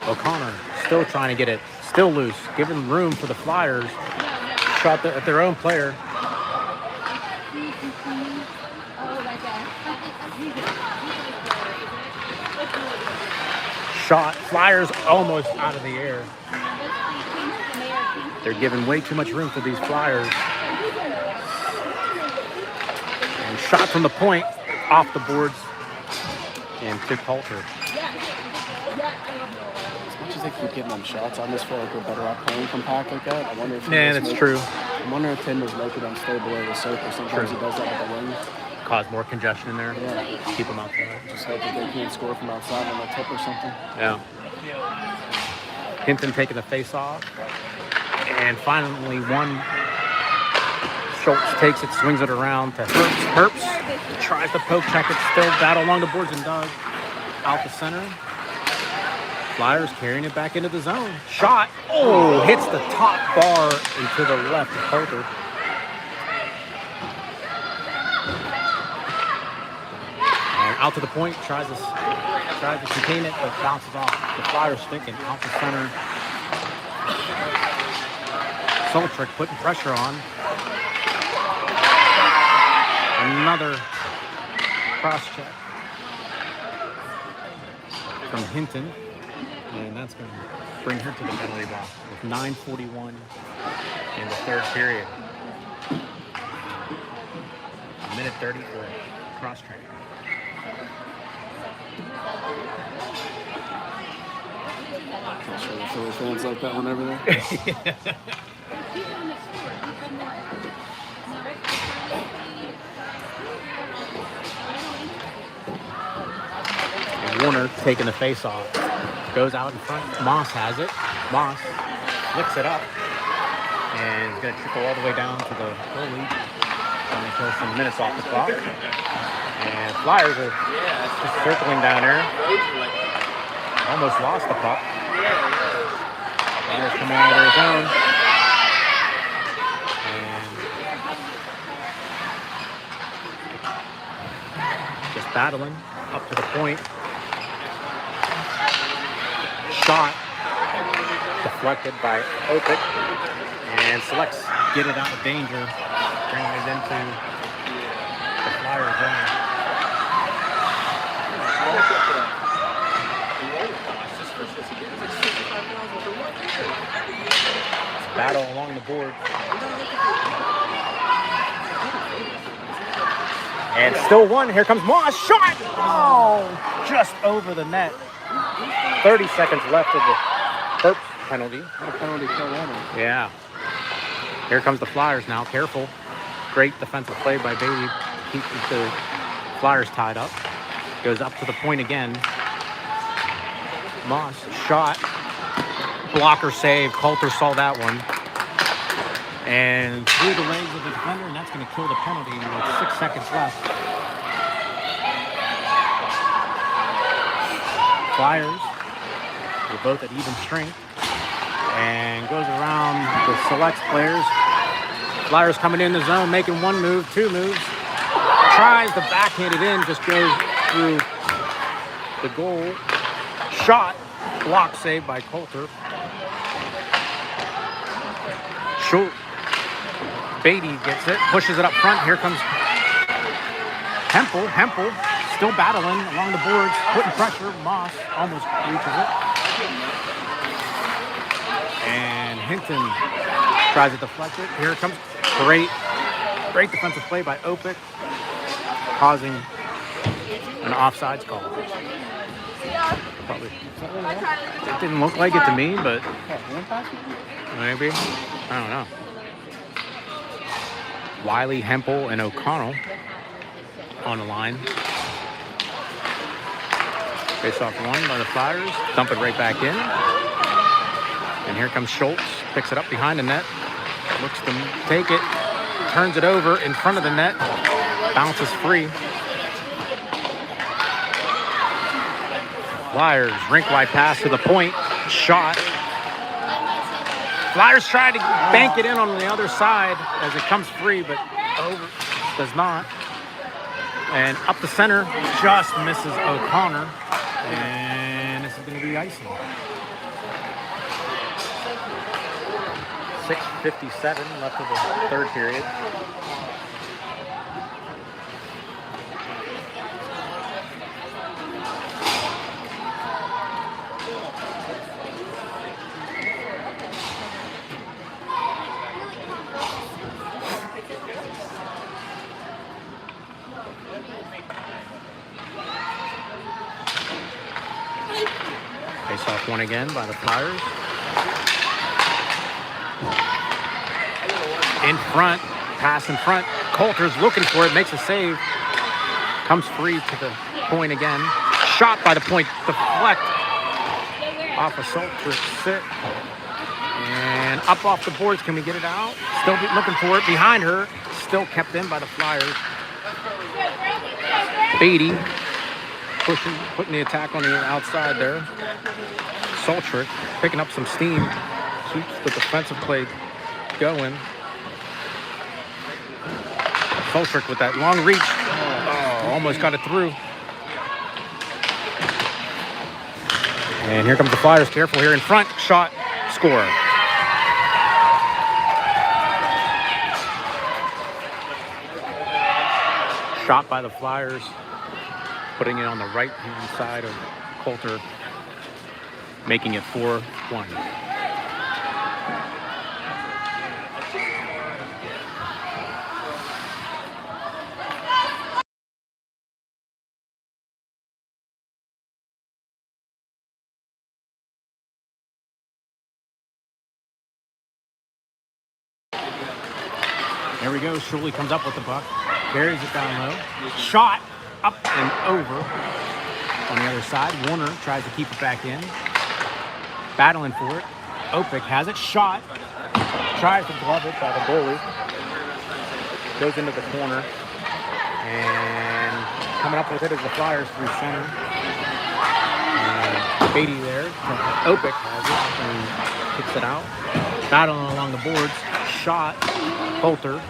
O'Connor still trying to get it. Still loose. Giving room for the Flyers. Shot at their own player. Shot. Flyers almost out of the air. They're giving way too much room for these Flyers. And shot from the point, off the boards, and to Coulter. As much as they keep getting them shots, I just feel like we're better off playing compact like that. I wonder if That's true. I wonder if Tinder's making them stay below the circle. Sometimes he does that with the wing. Cause more congestion in there. Yeah. Keep them outside. Just hope that they can't score from outside on a tip or something. Yeah. Hinton taking the face off. And finally one. Schultz takes it, swings it around to Herbst. Tries to poke check it, still battle along the boards and does. Out the center. Flyers carrying it back into the zone. Shot. Oh, hits the top bar and to the left of Coulter. And out to the point, tries to contain it, but bounces off. The Flyers thinking out the center. Soltrick putting pressure on. Another cross check from Hinton. And that's going to bring her to the penalty box with 9:41 in the third period. A minute 30 for a cross check. I'm sure the Philly fans like that one over there. Warner taking the face off. Goes out in front. Moss has it. Moss flicks it up. And is going to trickle all the way down to the goalie. Going to kill some minutes off the clock. And Flyers are just circling down there. Almost lost the puck. Flyers coming out of their zone. And just battling up to the point. Shot deflected by Opik, and Selects get it out of danger, bringing it into the Flyer zone. Battle along the board. And still one. Here comes Moss. Shot! Oh, just over the net. 30 seconds left of the Herbst penalty. What a penalty kill that is. Yeah. Here comes the Flyers now. Careful. Great defensive play by Bailey. Keeps the Flyers tied up. Goes up to the point again. Moss shot. Blocker save. Coulter saw that one. And through the legs of the defender, and that's going to kill the penalty with 6 seconds left. Flyers are both at even strength. And goes around the selects players. Flyers coming in the zone, making one move, two moves. Tries to backhand it in, just goes through the goal. Shot, block saved by Coulter. Schultz. Beatty gets it, pushes it up front. Here comes Hempel. Hempel still battling along the boards, putting pressure. Moss almost reaches it. And Hinton tries to deflect it. Here it comes. Great defensive play by Opic, causing an offsides call. Probably. It didn't look like it to me, but maybe. I don't know. Wiley, Hempel, and O'Connell on the line. Face off one by the Flyers. Dump it right back in. And here comes Schultz. Picks it up behind the net. Looks to take it. Turns it over in front of the net. Bounces free. Flyers, rink-wide pass to the point. Shot. Flyers try to bank it in on the other side as it comes free, but over does not. And up the center, just misses O'Connor. And this is going to be icing. 6:57 left of the third period. Face off one again by the Flyers. In front, pass in front. Coulter's looking for it, makes a save. Comes free to the point again. Shot by the point, deflect off a Salter sit. And up off the boards, can we get it out? Still looking for it, behind her. Still kept in by the Flyers. Beatty putting the attack on the outside there. Salter picking up some steam. Keeps the defensive play going. Salter with that long reach. Oh, almost got it through. And here comes the Flyers. Careful here in front. Shot. Score. Shot by the Flyers. Putting it on the right-hand side of Coulter. Making it 4-1. There we go. Shuley comes up with the puck. Carries it down low. Shot up and over on the other side. Warner tries to keep it back in. Battling for it. Opic has it. Shot. Tries to glove it by the goalie. Goes into the corner. And coming up with it is the Flyers through center. And Beatty there. Opic has it and kicks it out. Battling along the boards. Shot. Coulter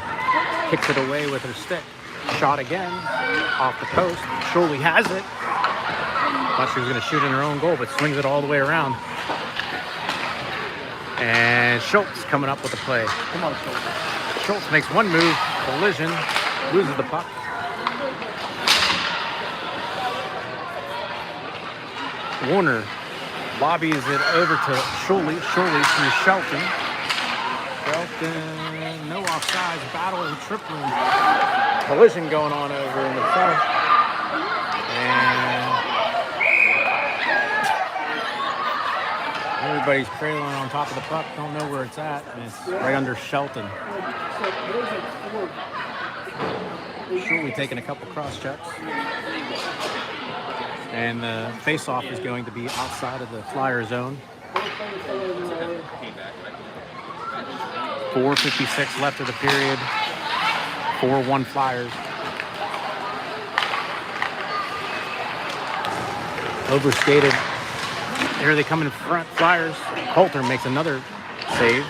kicks it away with her stick. Shot again off the post. Shirley has it. Thought she was going to shoot in her own goal, but swings it all the way around. And Schultz coming up with the play. Come on, Schultz. Schultz makes one move, collision, loses the puck. Warner lobbies it over to Shirley. Shirley through Shelton. Shelton, no offsides, battle and tripling. Collision going on over in the front. And there we Everybody's cradling on top of the puck. Don't know where it's at. And it's right under Shelton. So there's like 4. Shortly taking a couple cross checks. And the face-off is going to be outside of the Flyer zone. 4:56 left of the period. 4-1 Flyers. Overskated. Here they come in front. Flyers. Coulter makes another save.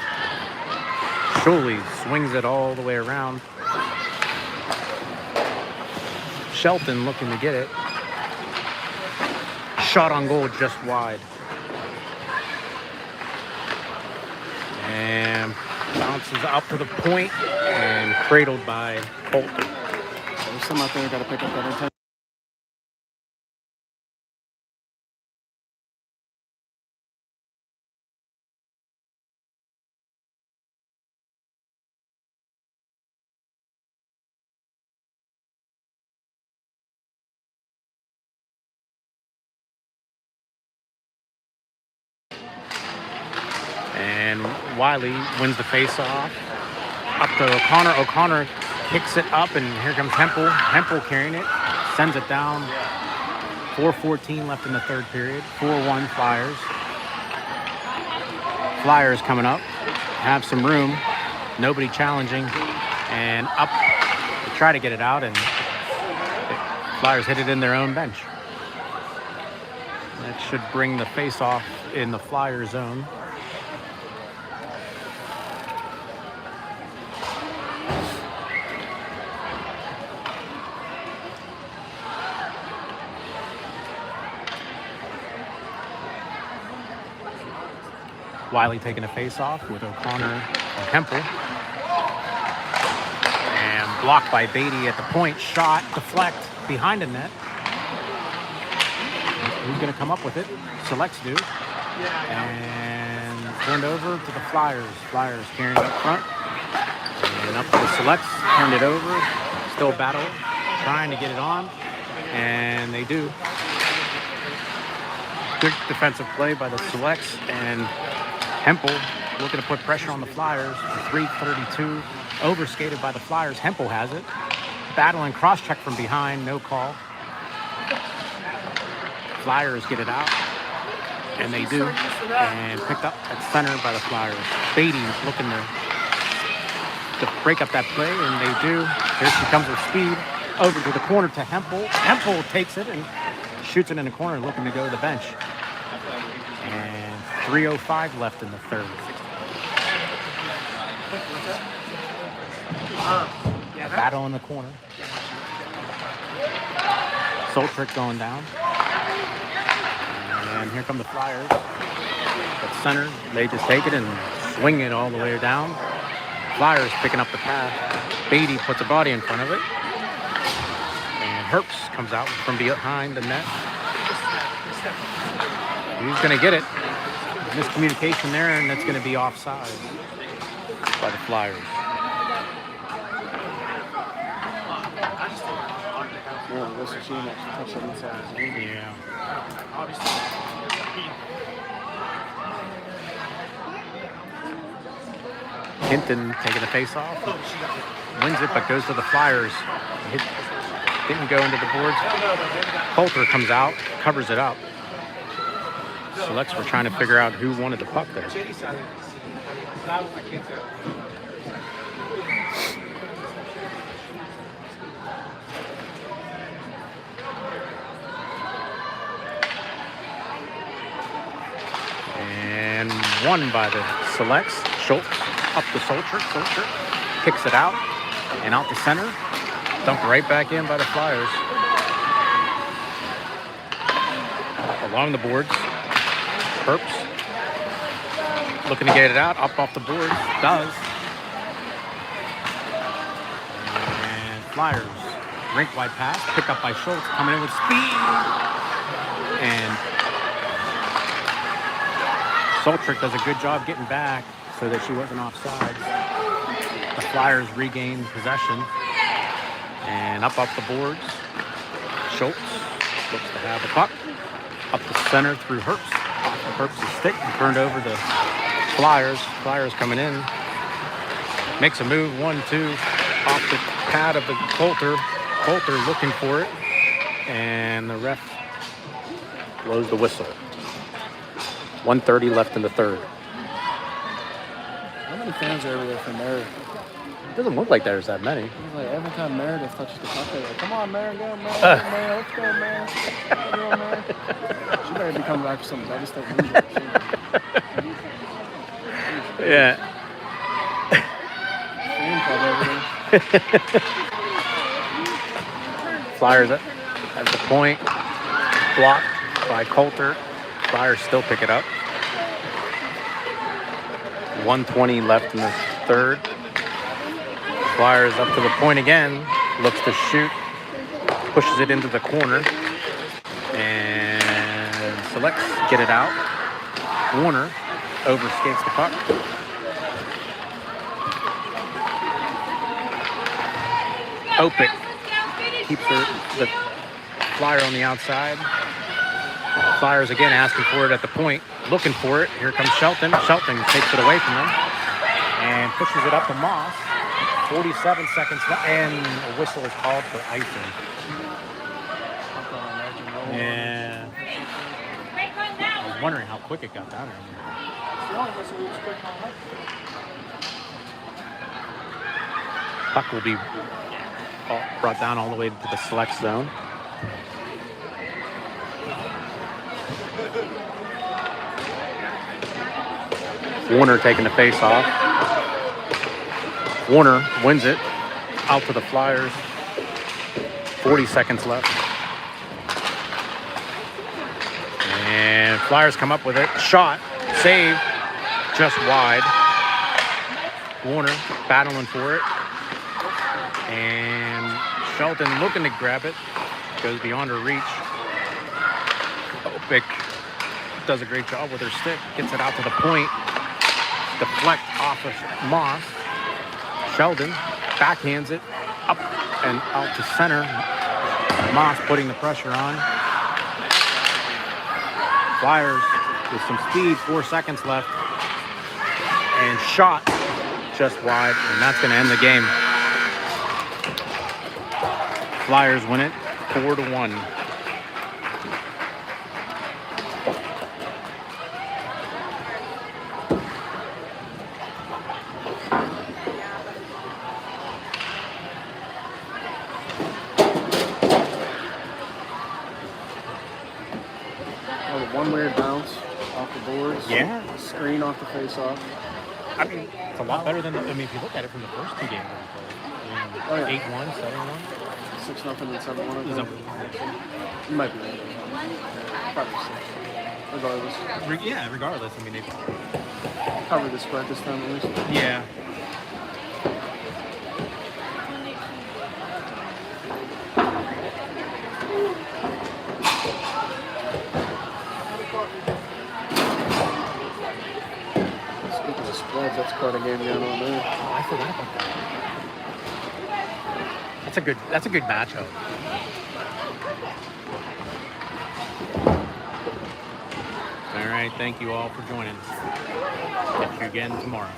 Shuley swings it all the way around. Shelton looking to get it. Shot on goal just wide. And bounces up to the point and cradled by Coulter. There's some out there got to pick up that intensity. And Wiley wins the face-off. Up to O'Connor. O'Connor kicks it up, and here comes Hempel. Hempel carrying it. Sends it down. 4:14 left in the third period. 4-1 Flyers. Flyers coming up. Have some room. Nobody challenging. And up to try to get it out, and Flyers hit it in their own bench. That should bring the face-off in the Flyer zone. Wiley taking a face-off with O'Connor and Hempel. And blocked by Beatty at the point. Shot, deflect, behind the net. Who's going to come up with it? Selects do. And turned over to the Flyers. Flyers carrying up front. And up to the Selects. Turned it over. Still battle. Trying to get it on. And they do. Good defensive play by the Selects. And Hempel looking to put pressure on the Flyers. 3:32. Overskated by the Flyers. Hempel has it. Battling cross-check from behind. No call. Flyers get it out. And they do. And picked up at center by the Flyers. Beatty looking to break up that play. And they do. Here she comes with speed. Over to the corner to Hempel. Hempel takes it and shoots it in the corner, looking to go to the bench. And 3:05 left in the third. Battle in the corner. Soltrick going down. And here come the Flyers. At center, they just take it and swing it all the way down. Flyers picking up the pass. Beatty puts a body in front of it. And Herbst comes out from behind the net. He's going to get it. Miscommunication there, and that's going to be offside by the Flyers. Yeah, this machine actually touched it inside. Yeah. Hinton taking the face off. Wins it, but goes to the Flyers. Didn't go into the boards. Coulter comes out, covers it up. Selects were trying to figure out who wanted the puck there. And won by the Selects. Schultz up to Solcher. Solcher kicks it out and out to center. Dumped right back in by the Flyers. Along the boards. Herbst looking to get it out. Up off the boards. Does. And Flyers. Rink wide pass. Picked up by Schultz. Coming in with speed. And Soltrick does a good job getting back so that she wasn't offside. The Flyers regain possession. And up off the boards. Schultz looks to have the puck. Up the center through Herbst. Off Herbst' stick and turned over the Flyers. Flyers coming in. Makes a move, 1-2, off the pad of the Coulter. Coulter looking for it. And the ref blows the whistle. 1:30 left in the third. How many fans are over there for Meredith? It doesn't look like there's that many. It's like every time Meredith touches the puck, they're like, come on, Meredith, go, Meredith, let's go, Meredith. Let's go, Meredith. She better be coming back for some devastating injury. Yeah. Fan club over there. Flyers at the point. Blocked by Coulter. Flyers still pick it up. 1:20 left in the third. Flyers up to the point again. Looks to shoot. Pushes it into the corner. And selects get it out. Warner overskates the puck. Opic keeps the Flyer on the outside. Flyers again asking for it at the point. Looking for it. Here comes Shelton. Shelton takes it away from them. And pushes it up to Moss. 47 seconds left. And a whistle is called for icing. Yeah. I was wondering how quick it got down there. Puck will be brought down all the way to the select zone. Warner taking the face off. Warner wins it out to the Flyers. 40 seconds left. And Flyers come up with it. Shot. Save. Just wide. Warner battling for it. And Shelton looking to grab it. Goes beyond her reach. Opic does a great job with her stick. Gets it out to the point. Deflect off of Moss. Sheldon backhands it up and out to center. Moss putting the pressure on. Flyers with some speed, 4 seconds left. And shot just wide, and that's going to end the game. Flyers win it 4-1. One weird bounce off the boards. Yeah. Screen off the face-off. I mean, it's a lot better than, if you look at it from the first two games that we played. 8-1, 7-1. 6-0 and 7-1. Is that, You might be right. Probably 6. Regardless. yeah, regardless. I mean, they Cover the spread this time at least. yeah. Speaking of spreads, that's quite a game down on there. Oh, I forgot about that. That's a good matchup. All right, thank you all for joining. Catch you again tomorrow.